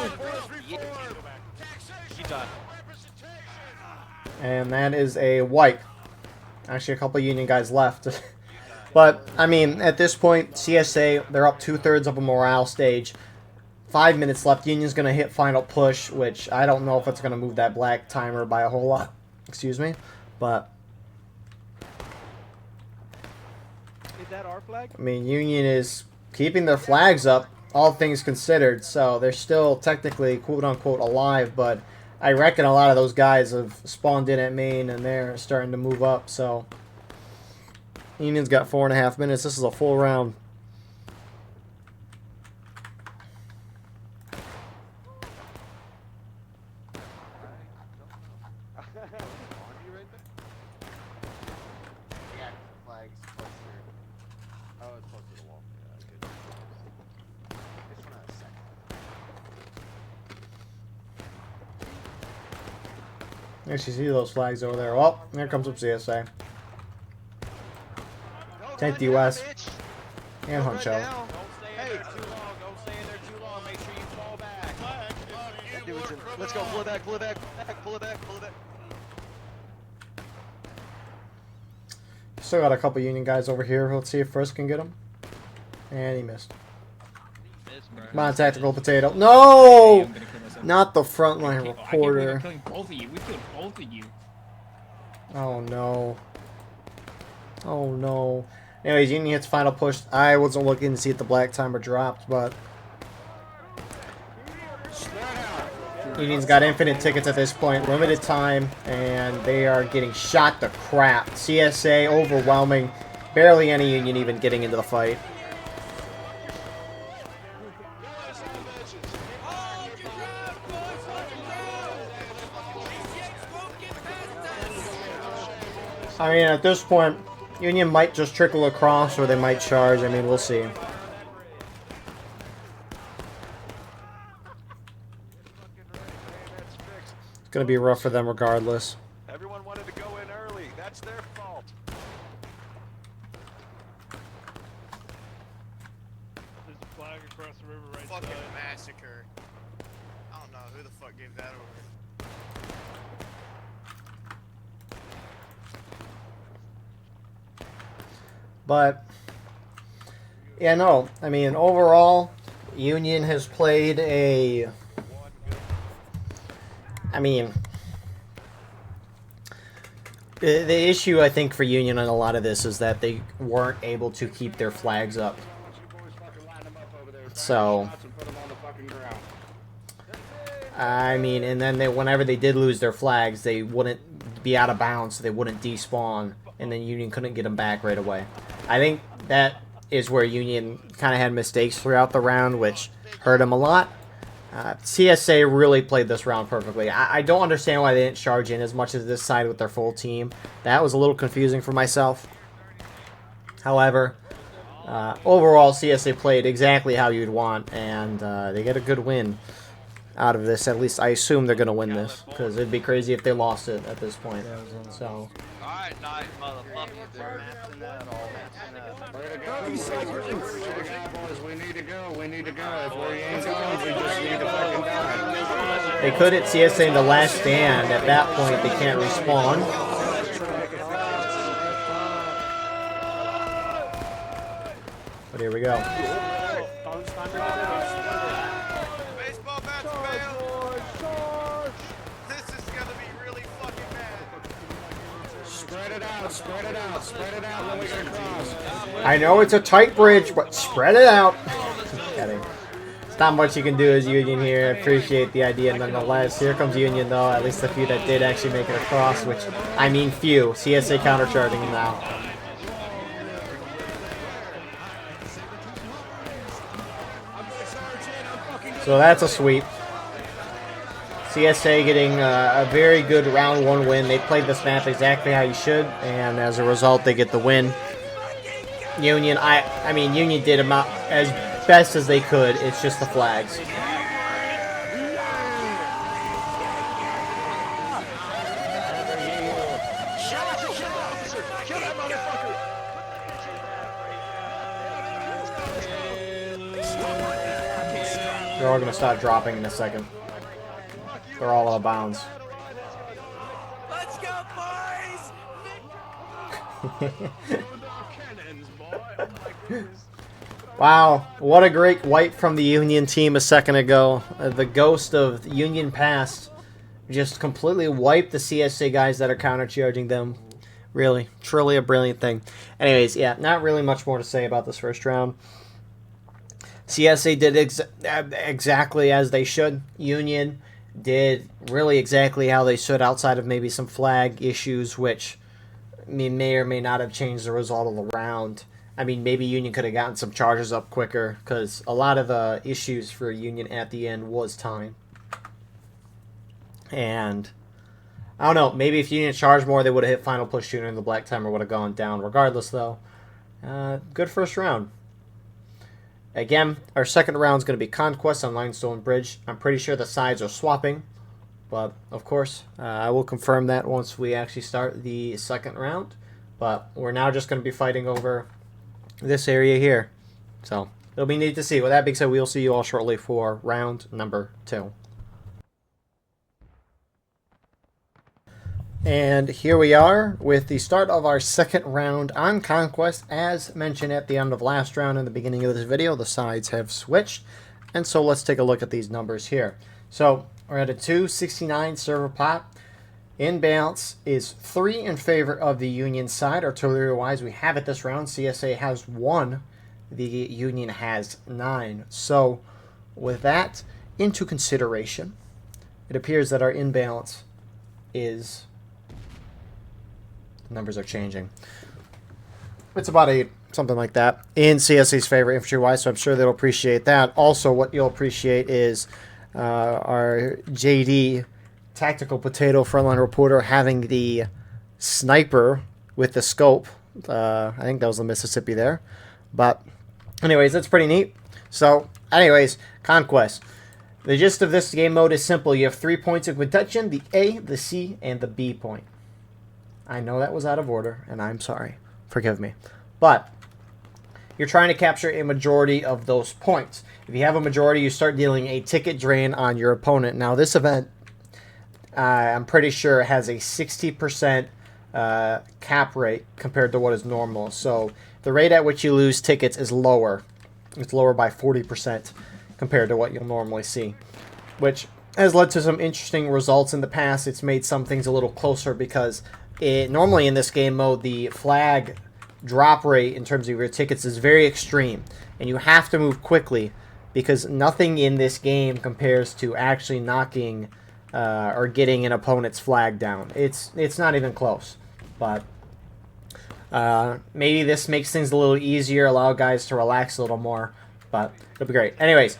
And that is a wipe. Actually, a couple of Union guys left. But, I mean, at this point, CSA, they're up 2/3 of a morale stage. 5 minutes left. Union's going to hit final push, which I don't know if it's going to move that black timer by a whole lot. Excuse me. But, Is that our flag? I mean, Union is keeping their flags up, all things considered. So, they're still technically, quote-unquote, alive. But I reckon a lot of those guys have spawned in at main, and they're starting to move up. So, Union's got 4.5 minutes. This is a full round. you right there? Yeah, flags closer. Oh, it's closer to the wall. Yeah, good. Just one out a second. Actually, see those flags over there. Oh, there comes up CSA. 10th US. And Huncho. Don't stay in there too long. Don't stay in there too long. Make sure you fall back. Let's go. Pull it back. Pull it back. Pull it back. Pull it back. Still got a couple Union guys over here. Let's see if Frisk can get him. And he missed. Come on, tactical potato. No! Not the frontline reporter. I'm killing both of you. We killed both of you. Oh no. Oh no. Anyways, Union hits final push. I wasn't looking to see if the black timer dropped, but Union's got infinite tickets at this point, limited time, and they are getting shot to crap. CSA overwhelming. Barely any Union even getting into the fight. I mean, at this point, Union might just trickle across, or they might charge. I mean, we'll see. It's going to be rough for them regardless. Everyone wanted to go in early. That's their fault. There's a flag across the river right Fucking side. massacre. I don't know who the fuck gave that over. But, yeah, no. I mean, overall, Union has played a... I mean, the issue, I think, for Union on a lot of this is that they weren't able to keep their flags up. So, I mean, and then whenever they did lose their flags, they wouldn't be out of bounds, so they wouldn't despawn, and then Union couldn't get them back right away. I think that is where Union kind of had mistakes throughout the round, which hurt them a lot. CSA really played this round perfectly. I don't understand why they didn't charge in as much as this side with their full team. That was a little confusing for myself. However, overall, CSA played exactly how you'd want, and they get a good win out of this. At least I assume they're going to win this, because it'd be crazy if they lost it at this point. So, Alright, nice motherfucker. We need to go. We need to go. If we ain't going, we just need to fucking die. they could at CSA in the last stand. At that point, they can't respawn. But here we go. Baseball bats fail. This is gonna be really fucking bad. Spread it out. Spread it out. Spread it out when we get across. I know it's a tight bridge, but spread it out. Kidding. It's not much you can do as Union here. I appreciate the idea nonetheless. Here comes Union, though. At least the few that did actually make it across, which, I mean, few. CSA countercharging now. So that's a sweep. CSA getting a very good round one win. They played this map exactly how you should, and as a result, they get the win. Union, I mean, Union did them out as best as they could. It's just the flags. They're all going to start dropping in a second. They're all out of bounds. Let's go, boys! Wow, what a great wipe from the Union team a second ago. The ghost of Union past just completely wiped the CSA guys that are countercharging them. Really, truly a brilliant thing. Anyways, yeah, not really much more to say about this first round. CSA did exactly as they should. Union did really exactly how they should, outside of maybe some flag issues, which may or may not have changed the result of the round. I mean, maybe Union could have gotten some charges up quicker, because a lot of the issues for Union at the end was time. And I don't know. Maybe if Union charged more, they would have hit final push sooner and the black timer would have gone down. Regardless, though, good first round. Again, our second round is going to be Conquest on Limestone Bridge. I'm pretty sure the sides are swapping. But, of course, I will confirm that once we actually start the second round. But we're now just going to be fighting over this area here. So, it'll be neat to see. With that being said, we'll see you all shortly for round number 2. And here we are with the start of our second round on Conquest. As mentioned at the end of last round and the beginning of this video, the sides have switched. And so let's take a look at these numbers here. So we're at a 269 server pot. In balance is 3 in favor of the Union side. Artillery-wise, we have it this round. CSA has 1. The Union has 9. So with that into consideration, it appears that our imbalance is... numbers are changing. It's about 8, something like that, in CSA's favor infantry-wise, so I'm sure they'll appreciate that. Also, what you'll appreciate is our JD tactical potato frontline reporter having the sniper with the scope. I think that was the Mississippi there. But anyways, that's pretty neat. So anyways, Conquest. The gist of this game mode is simple. You have 3 points of contention, the A, the C, and the B point. I know that was out of order, and I'm sorry. Forgive me. But you're trying to capture a majority of those points. If you have a majority, you start dealing a ticket drain on your opponent. Now, this event, I'm pretty sure, has a 60% cap rate compared to what is normal. So the rate at which you lose tickets is lower. It's lower by 40% compared to what you'll normally see, which has led to some interesting results in the past. It's made some things a little closer because... normally in this game mode, the flag drop rate in terms of your tickets is very extreme. And you have to move quickly because nothing in this game compares to actually knocking or getting an opponent's flag down. It's not even close. But maybe this makes things a little easier, allow guys to relax a little more. But it'll be great. Anyways,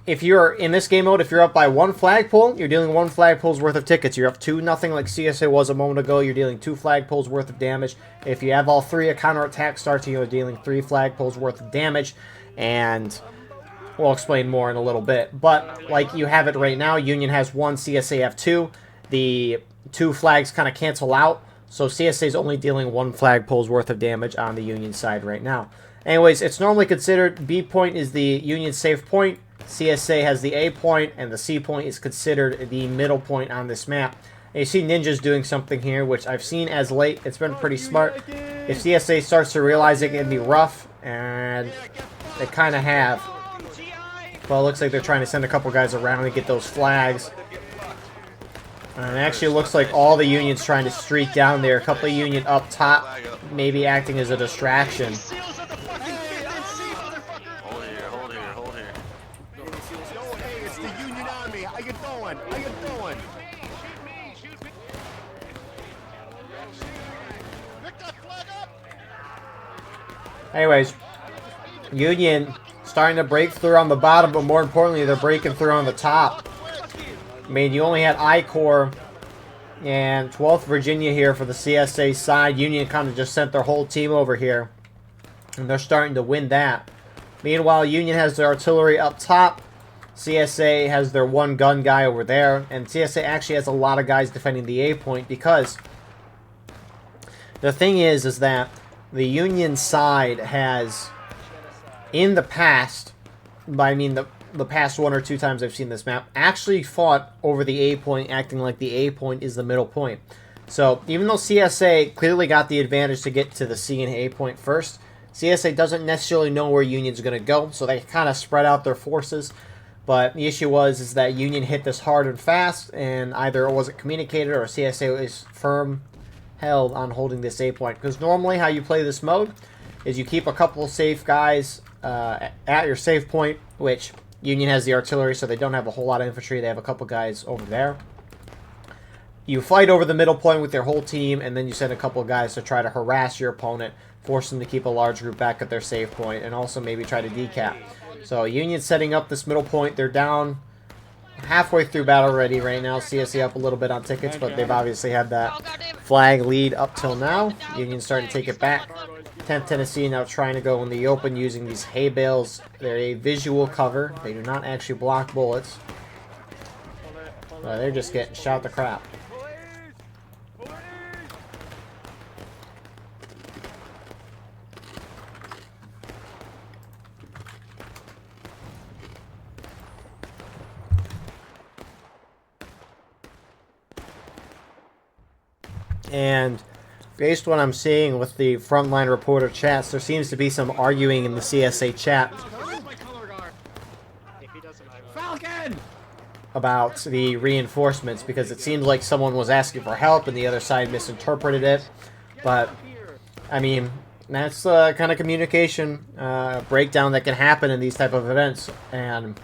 if you're in this game mode, if you're up by 1 flagpole, you're dealing 1 flagpole's worth of tickets. You're up 2-0 like CSA was a moment ago. You're dealing 2 flagpoles worth of damage. If you have all 3, a counterattack starts, you're dealing 3 flagpoles worth of damage. And we'll explain more in a little bit. But like you have it right now, Union has 1, CSA have 2. The 2 flags kind of cancel out. So CSA is only dealing 1 flagpole's worth of damage on the Union side right now. Anyways, it's normally considered B point is the Union safe point. CSA has the A point, and the C point is considered the middle point on this map. And you see ninjas doing something here, which I've seen as late. It's been pretty smart. If CSA starts to realize it can be rough, and they kind of have. Well, it looks like they're trying to send a couple guys around to get those flags. And it actually looks like all the Union's trying to streak down there. A couple of Union up top, maybe acting as a distraction. Anyways, Union starting to break through on the bottom, but more importantly, they're breaking through on the top. I mean, you only had I-Corps and 12th Virginia here for the CSA side. Union kind of just sent their whole team over here, and they're starting to win that. Meanwhile, Union has their artillery up top. CSA has their 1 gun guy over there, and CSA actually has a lot of guys defending the A point because the thing is that the Union side has, in the past, I mean the past 1 or 2 times I've seen this map, actually fought over the A point, acting like the A point is the middle point. So even though CSA clearly got the advantage to get to the C and A point first, CSA doesn't necessarily know where Union's going to go, so they kind of spread out their forces. But the issue is that Union hit this hard and fast, and either it wasn't communicated or CSA is firm held on holding this A point. Because normally how you play this mode is you keep a couple of safe guys at your safe point, which Union has the artillery, so they don't have a whole lot of infantry. They have a couple guys over there. You fight over the middle point with your whole team, and then you send a couple of guys to try to harass your opponent, force them to keep a large group back at their safe point, and also maybe try to decap. So Union's setting up this middle point. They're down halfway through battle ready right now. CSA up a little bit on tickets, but they've obviously had that flag lead up till now. Union starting to take it back. 10th Tennessee now trying to go in the open using these hay bales. They're a visual cover. They do not actually block bullets. They're just getting shot to crap. And based on what I'm seeing with the frontline reporter chats, there seems to be some arguing in the CSA chat about the reinforcements, because it seems like someone was asking for help and the other side misinterpreted it. But, I mean, that's the kind of communication breakdown that can happen in these type of events. And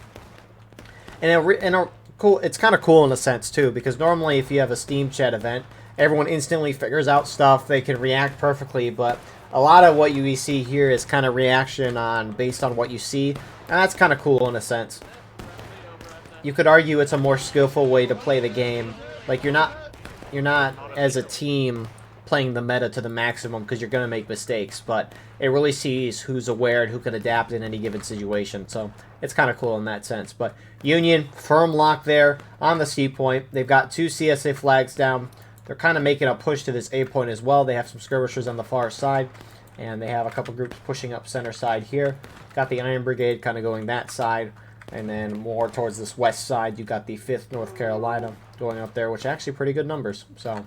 cool, it's kind of cool in a sense, too, because normally if you have a Steam chat event, everyone instantly figures out stuff, they can react perfectly, but a lot of what you see here is kind of reaction based on what you see, and that's kind of cool in a sense. You could argue it's a more skillful way to play the game. Like, you're not as a team playing the meta to the maximum because you're going to make mistakes, but it really sees who's aware and who can adapt in any given situation, so it's kind of cool in that sense. But Union, firm lock there on the C point. They've got 2 CSA flags down. They're kind of making a push to this A point as well. They have some skirmishers on the far side, and they have a couple groups pushing up center side here. Got the Iron Brigade kind of going that side, and then more towards this west side, you got the 5th North Carolina going up there, which are actually pretty good numbers. So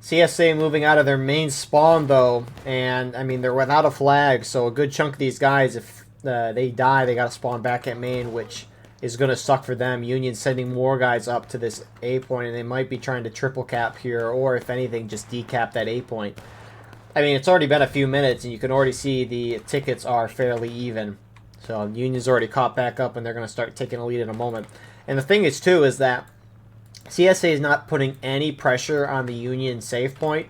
CSA moving out of their main spawn, though, and, I mean, they're without a flag, so a good chunk of these guys, if they die, they got to spawn back at main, which is going to suck for them. Union sending more guys up to this A point, and they might be trying to triple cap here, or if anything, just decap that A point. I mean, it's already been a few minutes, and you can already see the tickets are fairly even. So Union's already caught back up, and they're going to start taking a lead in a moment. And the thing is, too, is that CSA is not putting any pressure on the Union save point,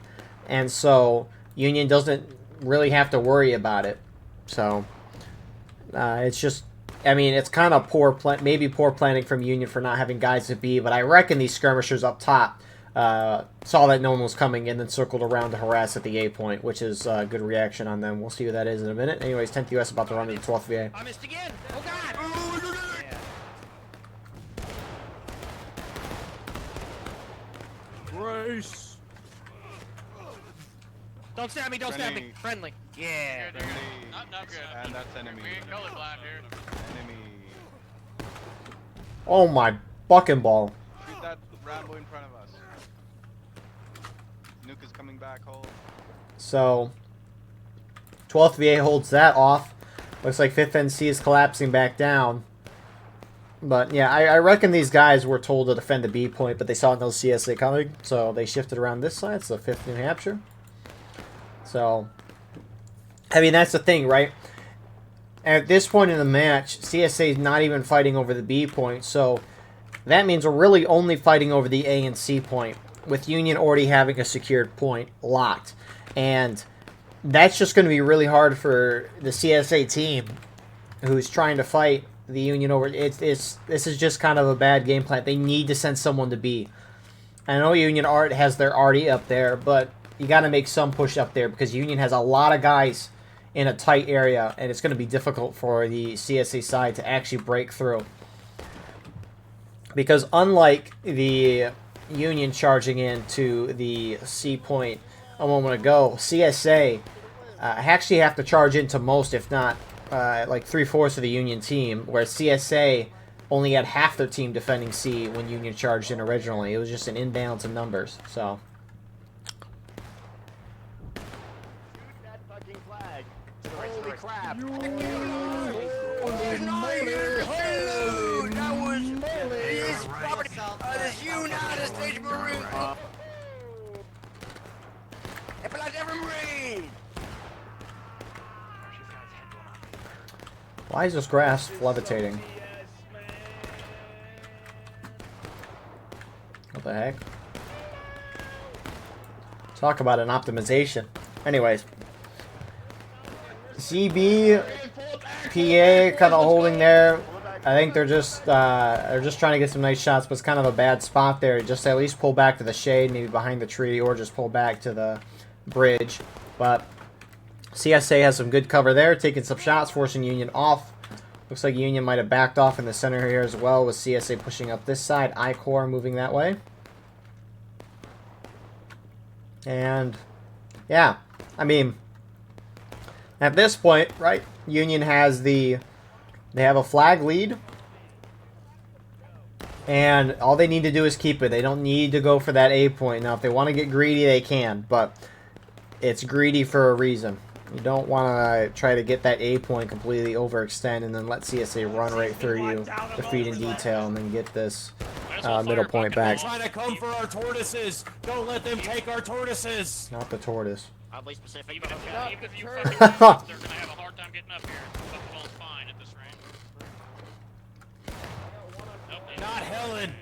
and so Union doesn't really have to worry about it. So it's just, I mean, it's kind of maybe poor planning from Union for not having guys at B, but I reckon these skirmishers up top saw that no one was coming and then circled around to harass at the A point, which is a good reaction on them. We'll see who that is in a minute. Anyways, 10th US about to run to the 12th VA. I missed again! Oh, God! Grace! Don't stab me, don't stab me. Friendly. Yeah. Not good. And that's enemy. We ain't colorblind here. Enemy. Oh my bucking ball. Shoot that Rambo in front of us. Nuke is coming back, hold. So 12th VA holds that off. Looks like 5th NC is collapsing back down. But yeah, I reckon these guys were told to defend the B point, but they saw no CSA coming, so they shifted around this side. So 5th New Hampshire. So, I mean, that's the thing, right? At this point in the match, CSA is not even fighting over the B point, so that means we're really only fighting over the A and C point, with Union already having a secured point locked. And that's just going to be really hard for the CSA team, who's trying to fight the Union over. This is just kind of a bad game plan. They need to send someone to B. I know Union Art has their arty up there, but you got to make some push up there because Union has a lot of guys in a tight area, and it's going to be difficult for the CSA side to actually break through. Because unlike the Union charging into the C point a moment ago, CSA actually have to charge into most, if not like 3/4 of the Union team, where CSA only had half their team defending C when Union charged in originally. It was just an imbalance in numbers. So Holy crap! This United States Marine. why is this grass levitating? What the heck? Talk about an optimization. Anyways. CB PA kind of holding there. I think they're just trying to get some nice shots, but it's kind of a bad spot there. Just at least pull back to the shade, maybe behind the tree, or just pull back to the bridge. But CSA has some good cover there, taking some shots, forcing Union off. Looks like Union might have backed off in the center here as well, with CSA pushing up this side, I-Corps moving that way. And, yeah, I mean, at this point, right, Union has they have a flag lead, and all they need to do is keep it. They don't need to go for that A point. Now, if they want to get greedy, they can, but it's greedy for a reason. You don't want to try to get that A point completely overextend and then let CSA run right through you, defeat in detail, and then get this middle point back. They're trying to come for our tortoises. Don't let them take our tortoises. Not the tortoise. Oddly specific. Even if you fucking they're gonna have a hard time getting up here. Football's fine at this range. Nope, Not Helen.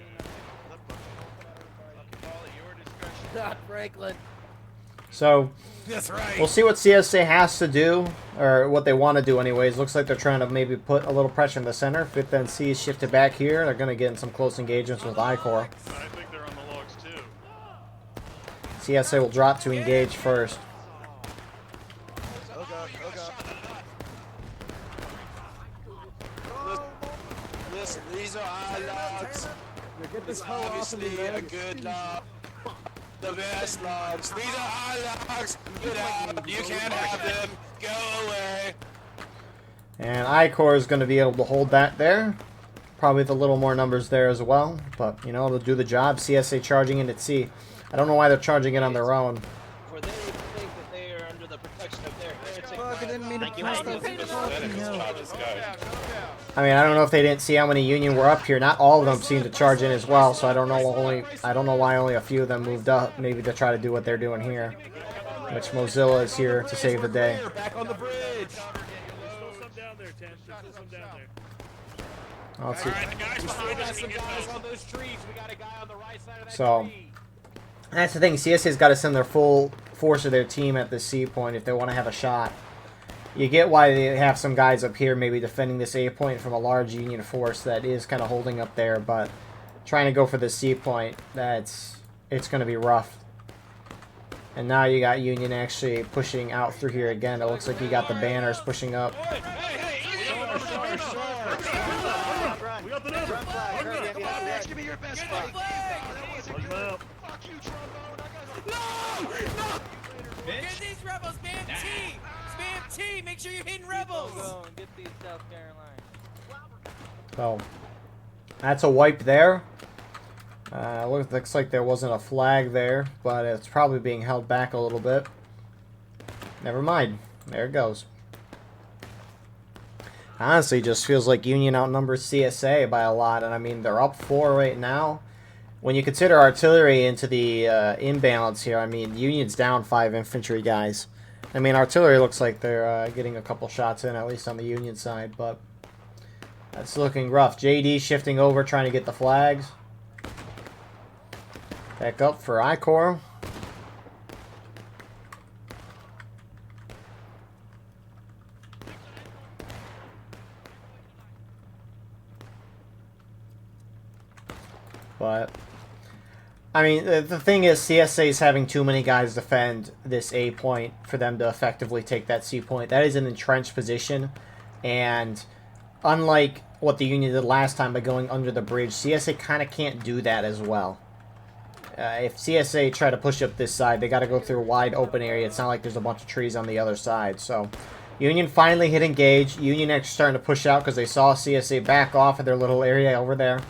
Not Franklin. So, that's right. We'll see what CSA has to do, or what they want to do anyways. Looks like they're trying to maybe put a little pressure in the center. 5th NC is shifted back here. They're going to get in some close engagements with I-Corps. I think they're on the logs too. CSA will drop to engage first. Listen, these are our logs. It's obviously a good log. The best logs. These are our logs. Get out. You can't have them. Go away. And I-Corps is going to be able to hold that there. Probably with a little more numbers there as well. But, you know, they'll do the job. CSA charging in at C. I don't know why they're charging it on their own. For they think that they are under the protection of their heretic. I mean, I don't know if they didn't see how many Union were up here. Not all of them seem to charge in as well, so I don't know why only a few of them moved up. Maybe to try to do what they're doing here. Which Mozilla is here to save the day. Back on the bridge. Let's see. So, that's the thing. CSA's got to send their full force of their team at the C point if they want to have a shot. You get why they have some guys up here maybe defending this A point from a large Union force that is kind of holding up there, but trying to go for the C point, it's going to be rough. And now you got Union actually pushing out through here again. It looks like you got the banners pushing up. Give me your best fight. Fuck you, trombone. No! Get these rebels, spam T! Spam T! Make sure you're hitting rebels! Go and get these South Carolina. So, that's a wipe there. Looks like there wasn't a flag there, but it's probably being held back a little bit. Never mind. There it goes. Honestly, just feels like Union outnumbers CSA by a lot, and I mean, they're up 4 right now. When you consider artillery into the imbalance here, I mean, Union's down 5 infantry guys. I mean, artillery looks like they're getting a couple shots in, at least on the Union side, but that's looking rough. JD shifting over, trying to get the flags. Back up for I-Corps. But, I mean, the thing is, CSA is having too many guys defend this A point for them to effectively take that C point. That is an entrenched position, and unlike what the Union did last time by going under the bridge, CSA kind of can't do that as well. If CSA try to push up this side, they got to go through a wide open area. It's not like there's a bunch of trees on the other side. So, Union finally hit engage. Union actually starting to push out because they saw CSA back off of their little area over there.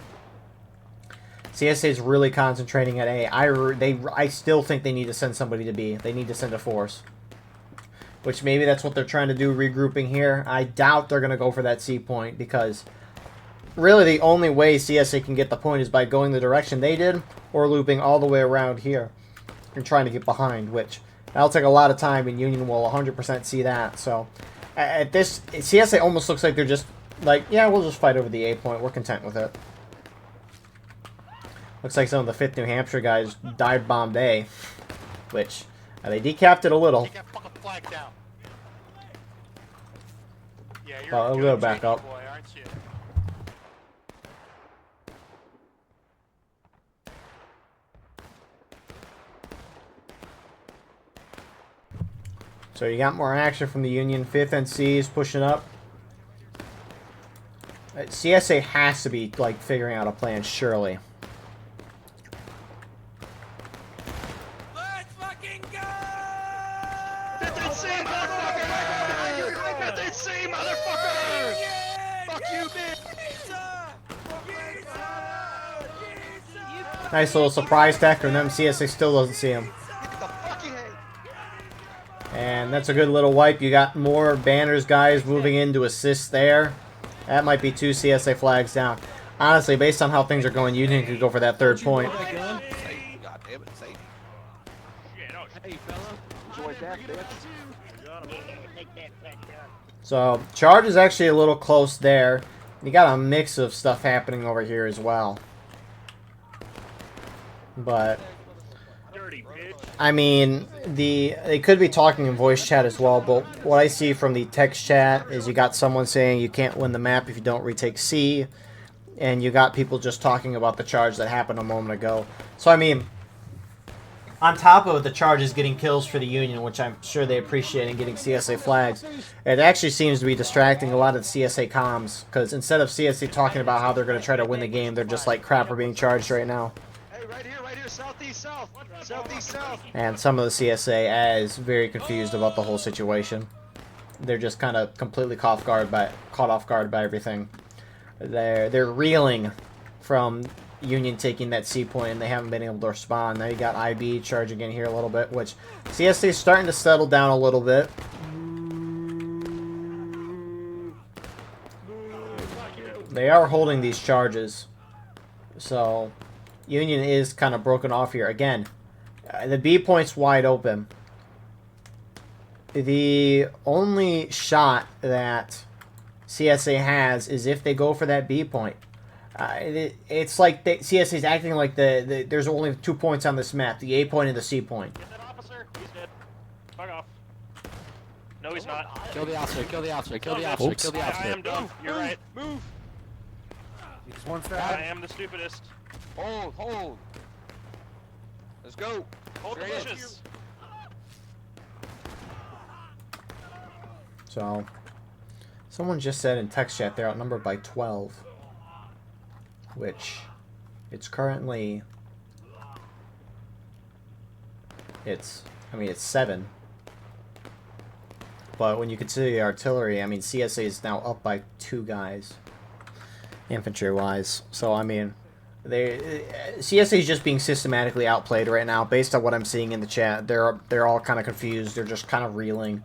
CSA is really concentrating at A. I still think they need to send somebody to B. They need to send a force. Which maybe that's what they're trying to do, regrouping here. I doubt they're going to go for that C point because really the only way CSA can get the point is by going the direction they did or looping all the way around here and trying to get behind, which that'll take a lot of time and Union will 100% see that. So at this, CSA almost looks like they're just like, yeah, we'll just fight over the A point. We're content with it. Looks like some of the 5th New Hampshire guys dive bombed A, which they decapped it a little. Take that fucking flag down. Yeah, you're Oh, a a good little back Jamie up. boy, aren't you? So you got more action from the Union. 5th NC is pushing up. CSA has to be like figuring out a plan, surely. Let's fucking go! FNC, motherfucker! FNC, motherfucker! Fuck you, bitch! Nice little surprise attack from them. CSA still doesn't see him. And that's a good little wipe. You got more banners guys moving in to assist there. That might be 2 CSA flags down. Honestly, based on how things are going, Union could go for that 3rd point. God damn it, safety. Hey, fella. Enjoy that, bitch. So, charge is actually a little close there. You got a mix of stuff happening over here as well. But, I mean, they could be talking in voice chat as well, but what I see from the text chat is you got someone saying you can't win the map if you don't retake C, and you got people just talking about the charge that happened a moment ago. So, I mean, on top of the charges getting kills for the Union, which I'm sure they appreciate, and getting CSA flags, it actually seems to be distracting a lot of the CSA comms, because instead of CSA talking about how they're going to try to win the game, they're just like, crap, we're being charged right now. Hey, right here, southeast, south. Southeast, south. And some of the CSA is very confused about the whole situation. They're just kind of completely caught off guard by everything. They're reeling from Union taking that C point, and they haven't been able to respond. Now you got IB charging in here a little bit, which CSA is starting to settle down a little bit. They are holding these charges, so Union is kind of broken off here again. The B point's wide open. The only shot that CSA has is if they go for that B point. It's like CSA is acting like there's only 2 points on this map, the A point and the C point. Get that officer. He's dead. Fuck off. No, he's not. Kill the officer, kill the officer, kill the No, officer, Oops. kill the I officer. am dumb. You're right. Move. Just one I am the stupidest. Hold. Let's go. Hold the Straight in. bushes. So, someone just said in text chat they're outnumbered by 12. Which, it's currently... It's 7. But when you consider the artillery, I mean, CSA is now up by 2 guys. Infantry-wise. So, I mean... CSA is just being systematically outplayed right now, based on what I'm seeing in the chat. They're all kind of confused. They're just kind of reeling.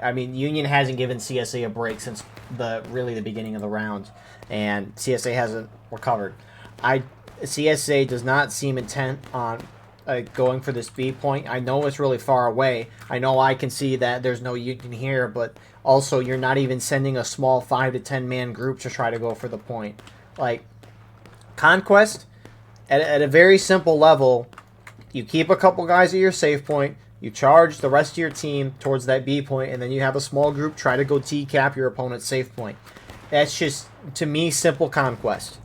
I mean, Union hasn't given CSA a break since really the beginning of the round, and CSA hasn't recovered. CSA does not seem intent on going for this B point. I know it's really far away. I know I can see that there's no Union here, but also you're not even sending a small 5 to 10 man group to try to go for the point. Like, Conquest, at a very simple level, you keep a couple guys at your safe point, you charge the rest of your team towards that B point, and then you have a small group try to go T-cap your opponent's safe point. That's just, to me, simple Conquest.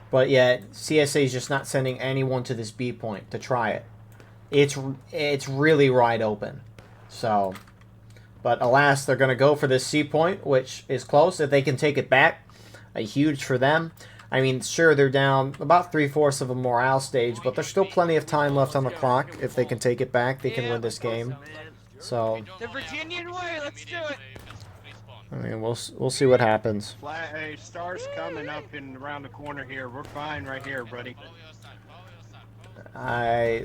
But yet, CSA is just not sending anyone to this B point to try it. It's really wide open. So, but alas, they're going to go for this C point, which is close. If they can take it back, huge for them. I mean, sure, they're down about 3/4 of a morale stage, but there's still plenty of time left on the clock. If they can take it back, they can win this game. So, The Virginian way, let's do it. I mean, we'll see what happens. Hey, Star's coming up and around the corner here. We're fine right here, buddy.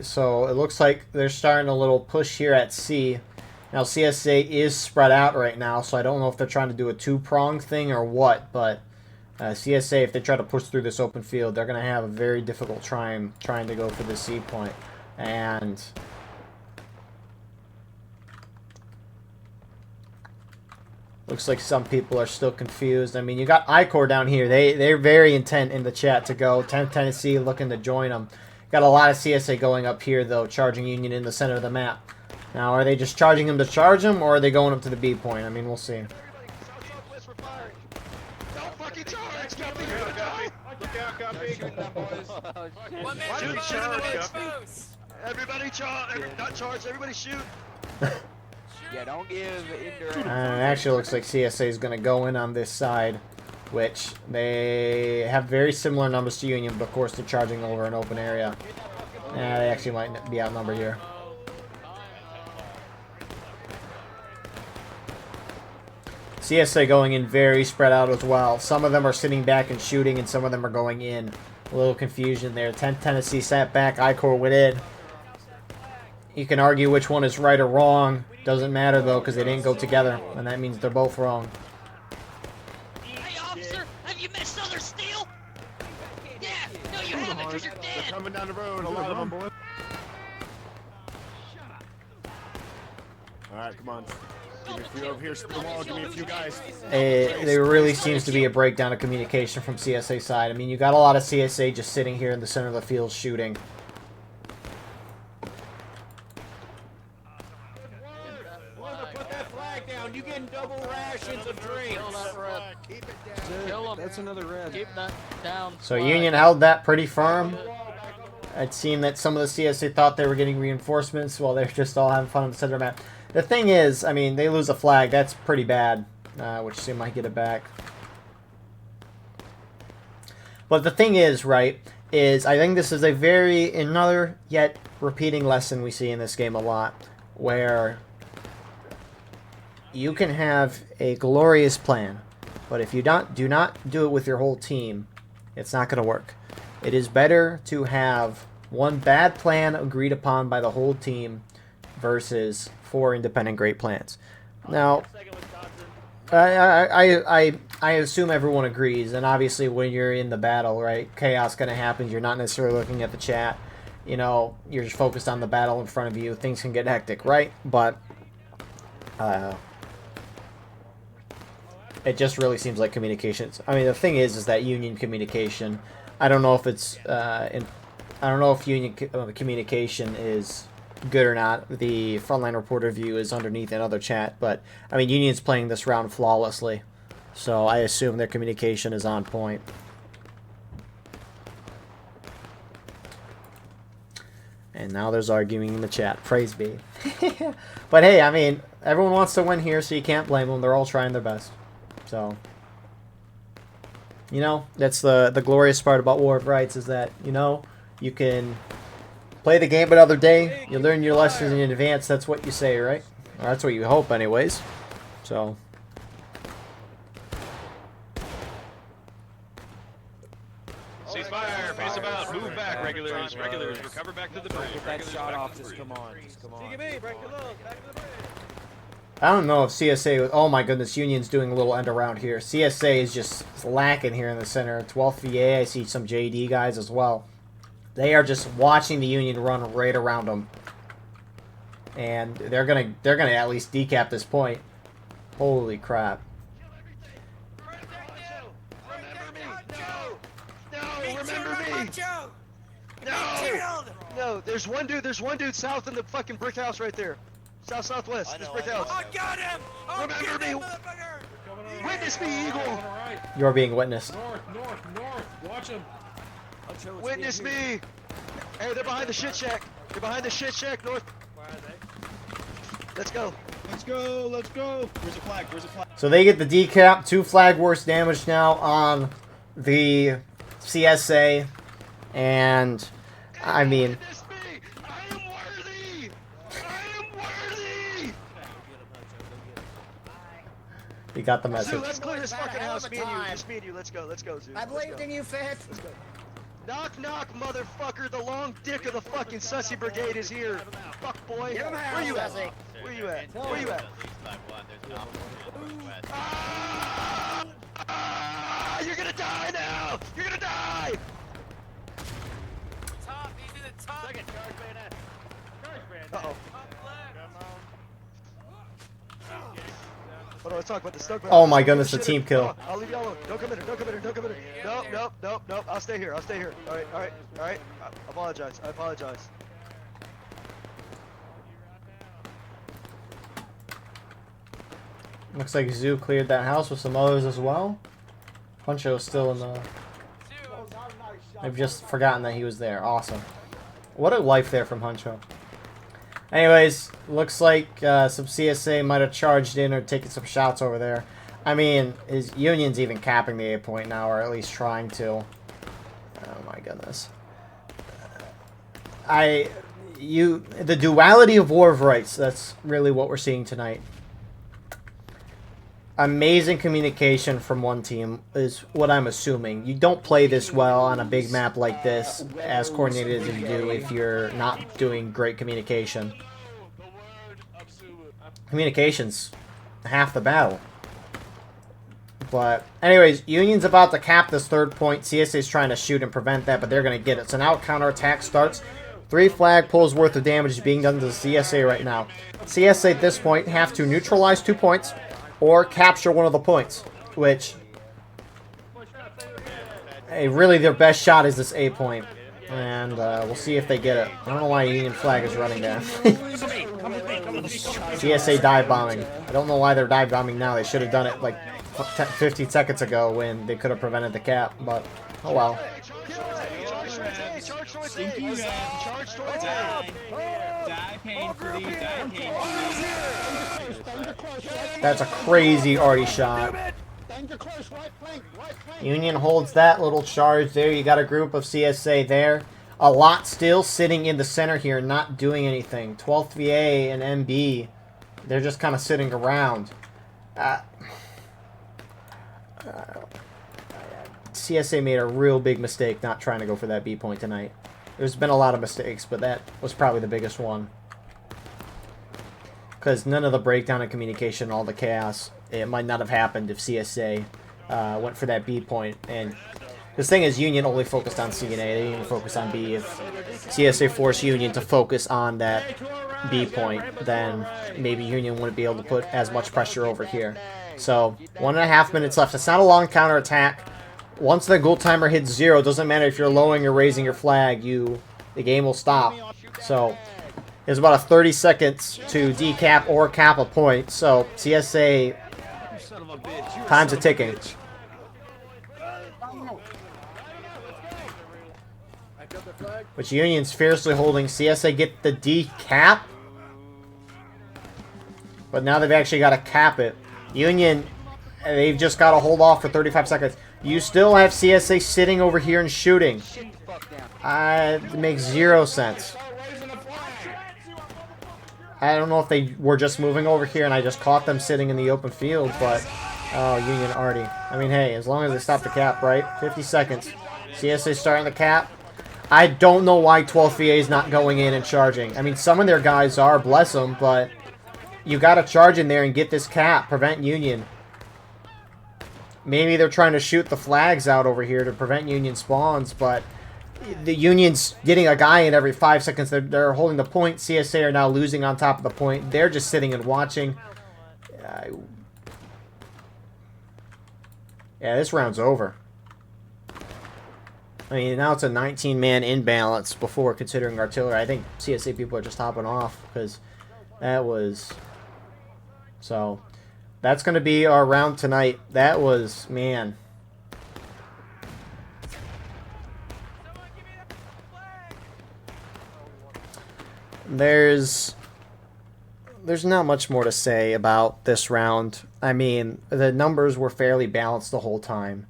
So it looks like they're starting a little push here at C. Now, CSA is spread out right now, so I don't know if they're trying to do a 2-pronged thing or what, but CSA, if they try to push through this open field, they're going to have a very difficult time trying to go for the C point. And looks like some people are still confused. I mean, you got I-Corps down here. They're very intent in the chat to go. Tennessee looking to join them. Got a lot of CSA going up here, though, charging Union in the center of the map. Now, are they just charging them to charge them, or are they going up to the B point? I mean, we'll see. Look out, got big. One man Shoot, to shoot, the shoot. post. Everybody charge. Not charge. Everybody shoot. Yeah, don't give indirect. It actually looks like CSA is going to go in on this side, which they have very similar numbers to Union, but of course they're charging over an open area. Yeah, they actually might be outnumbered here. CSA going in very spread out as well. Some of them are sitting back and shooting, and some of them are going in. A little confusion there. 10th Tennessee sat back. I-Corps went in. You can argue which one is right or wrong. Doesn't matter, though, because they didn't go together, and that means they're both wrong. Hey, officer, have you missed other steel? Yeah, no, you haven't, because you're They're dead. coming down the road. A lot of them, boy. All right, come on. Give me a few over here. Spin the wall. Give me a few guys. There really seems to be a breakdown of communication from CSA side. I mean, you got a lot of CSA just sitting here in the center of the field shooting. Put that flag down. You getting double rations of drinks. Kill him. That's another red. Keep that down. So Union held that pretty firm. I'd seen that some of the CSA thought they were getting reinforcements while they're just all having fun on the center of the map. The thing is, I mean, they lose a flag. That's pretty bad, which they might get it back. But the thing is, right, is I think this is a another yet repeating lesson we see in this game a lot, where you can have a glorious plan, but if you do not do it with your whole team, it's not going to work. It is better to have one bad plan agreed upon by the whole team versus 4 independent great plans. Now, I assume everyone agrees, and obviously when you're in the battle, right, chaos going to happen. You're not necessarily looking at the chat. You know, you're just focused on the battle in front of you. Things can get hectic, right? But it just really seems like communications. I mean, the thing is that Union communication. I don't know if it's I don't know if Union communication is good or not. The frontline reporter view is underneath another chat, but I mean, Union's playing this round flawlessly, so I assume their communication is on point. And now there's arguing in the chat. Praise be. But hey, I mean, everyone wants to win here, so you can't blame them. They're all trying their best. So, you know, that's the glorious part about War of Rights, is that, you know, you can play the game another day. You learn your lessons in advance. That's what you say, right? Or that's what you hope, anyways. So. Ceasefire, pace about, move back, regulars, recover back to the bridge. Get that shot off, just come on, I don't know if CSA... Oh my goodness, Union's doing a little end around here. CSA is just lacking here in the center. 12th VA, I see some JD guys as well. They are just watching the Union run right around them. And they're gonna at least decap this point. Holy crap. No, there's one dude south in the fucking brick house right there. Southwest, this brick house. I got him! Remember me! Witness me, Eagle! You're being witnessed. North, watch him. Witness me! Hey, they're behind the shit shack. They're behind the shit shack, north. Where are they? Let's go. Let's go. Where's the flag? So they get the decap. 2 flag worse damage now on the CSA. And, I mean... Witness me! I am worthy! I am worthy! You got the message. Zoo, let's clear this fucking house. Me and you. Just me and you. Let's go, Zoo. I believed in you, Fitz. Let's go. Knock, knock, motherfucker. The long dick of the fucking Sussy Brigade is here. Fuck, boy. Where you at? Where you at? Where you at? You're gonna die now! You're gonna die! Top, he's in the top. Second, charge bayonet. Uh-oh. Hold on, let's talk about the Stoke. Oh my goodness, the team kill. I'll leave you alone. Don't come in here. Don't come in here. Don't come in here. Nope. I'll stay here. All right. I apologize. Looks like Zoo cleared that house with some others as well. Puncho's still in the... Zoo, I've just forgotten that he was there. Awesome. What a life there from Huncho. Anyways, looks like some CSA might have charged in or taken some shots over there. I mean, his Union's even capping the A point now, or at least trying to. Oh my goodness. The duality of War of Rights, that's really what we're seeing tonight. Amazing communication from one team is what I'm assuming. You don't play this well on a big map like this, as coordinated as you do, if you're not doing great communication. Communication's half the battle. But, anyways, Union's about to cap this third point. CSA's trying to shoot and prevent that, but they're going to get it. So now counterattack starts. 3 flag pulls worth of damage is being done to the CSA right now. CSA at this point have to neutralize 2 points or capture one of the points, which, hey, really their best shot is this A point. And we'll see if they get it. I don't know why Union flag is running there. CSA dive bombing. I don't know why they're dive bombing now. They should have done it like 15 seconds ago when they could have prevented the cap, but oh well. That's a crazy arty shot. Union holds that little charge there. You got a group of CSA there. A lot still sitting in the center here, not doing anything. 12th VA and MB, they're just kind of sitting around. CSA made a real big mistake not trying to go for that B point tonight. There's been a lot of mistakes, but that was probably the biggest one. Because none of the breakdown in communication, all the chaos, it might not have happened if CSA went for that B point. And this thing is, Union only focused on C and A. They didn't focus on B. If CSA forced Union to focus on that B point, then maybe Union wouldn't be able to put as much pressure over here. So, 1.5 minutes left. It's not a long counterattack. Once the goal timer hits 0, it doesn't matter if you're lowering or raising your flag, the game will stop. So, there's about a 30 seconds to decap or cap a point. So, CSA, time's a ticking. Which Union's fiercely holding. CSA get the decap. But now they've actually got to cap it. Union, they've just got to hold off for 35 seconds. You still have CSA sitting over here and shooting. It makes 0 sense. I don't know if they were just moving over here and I just caught them sitting in the open field, but... Oh, Union arty. I mean, hey, as long as they stop the cap, right? 50 seconds. CSA starting the cap. I don't know why 12th VA is not going in and charging. I mean, some of their guys are, bless them, but... You got to charge in there and get this cap. Prevent Union. Maybe they're trying to shoot the flags out over here to prevent Union spawns, but the Union's getting a guy in every 5 seconds. They're holding the point. CSA are now losing on top of the point. They're just sitting and watching. Yeah, this round's over. I mean, now it's a 19-man imbalance before considering artillery. I think CSA people are just hopping off because that was... So... That's going to be our round tonight. That was, man. There's not much more to say about this round. I mean, the numbers were fairly balanced the whole time.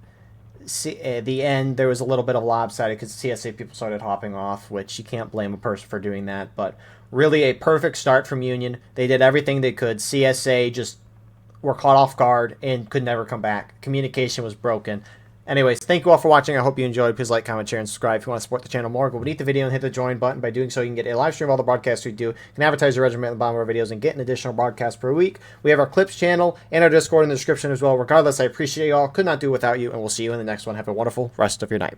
At the end, there was a little bit of lopsided because CSA people started hopping off, which you can't blame a person for doing that. But really a perfect start from Union. They did everything they could. CSA just... were caught off guard and could never come back. Communication was broken. Anyways, thank you all for watching. I hope you enjoyed. Please like, comment, share, and subscribe. If you want to support the channel more, go beneath the video and hit the join button. By doing so, you can get a live stream of all the broadcasts we do. You can advertise your resume at the bottom of our videos and get an additional broadcast per week. We have our clips channel and our Discord in the description as well. Regardless, I appreciate you all. Could not do without you, and we'll see you in the next one. Have a wonderful rest of your night.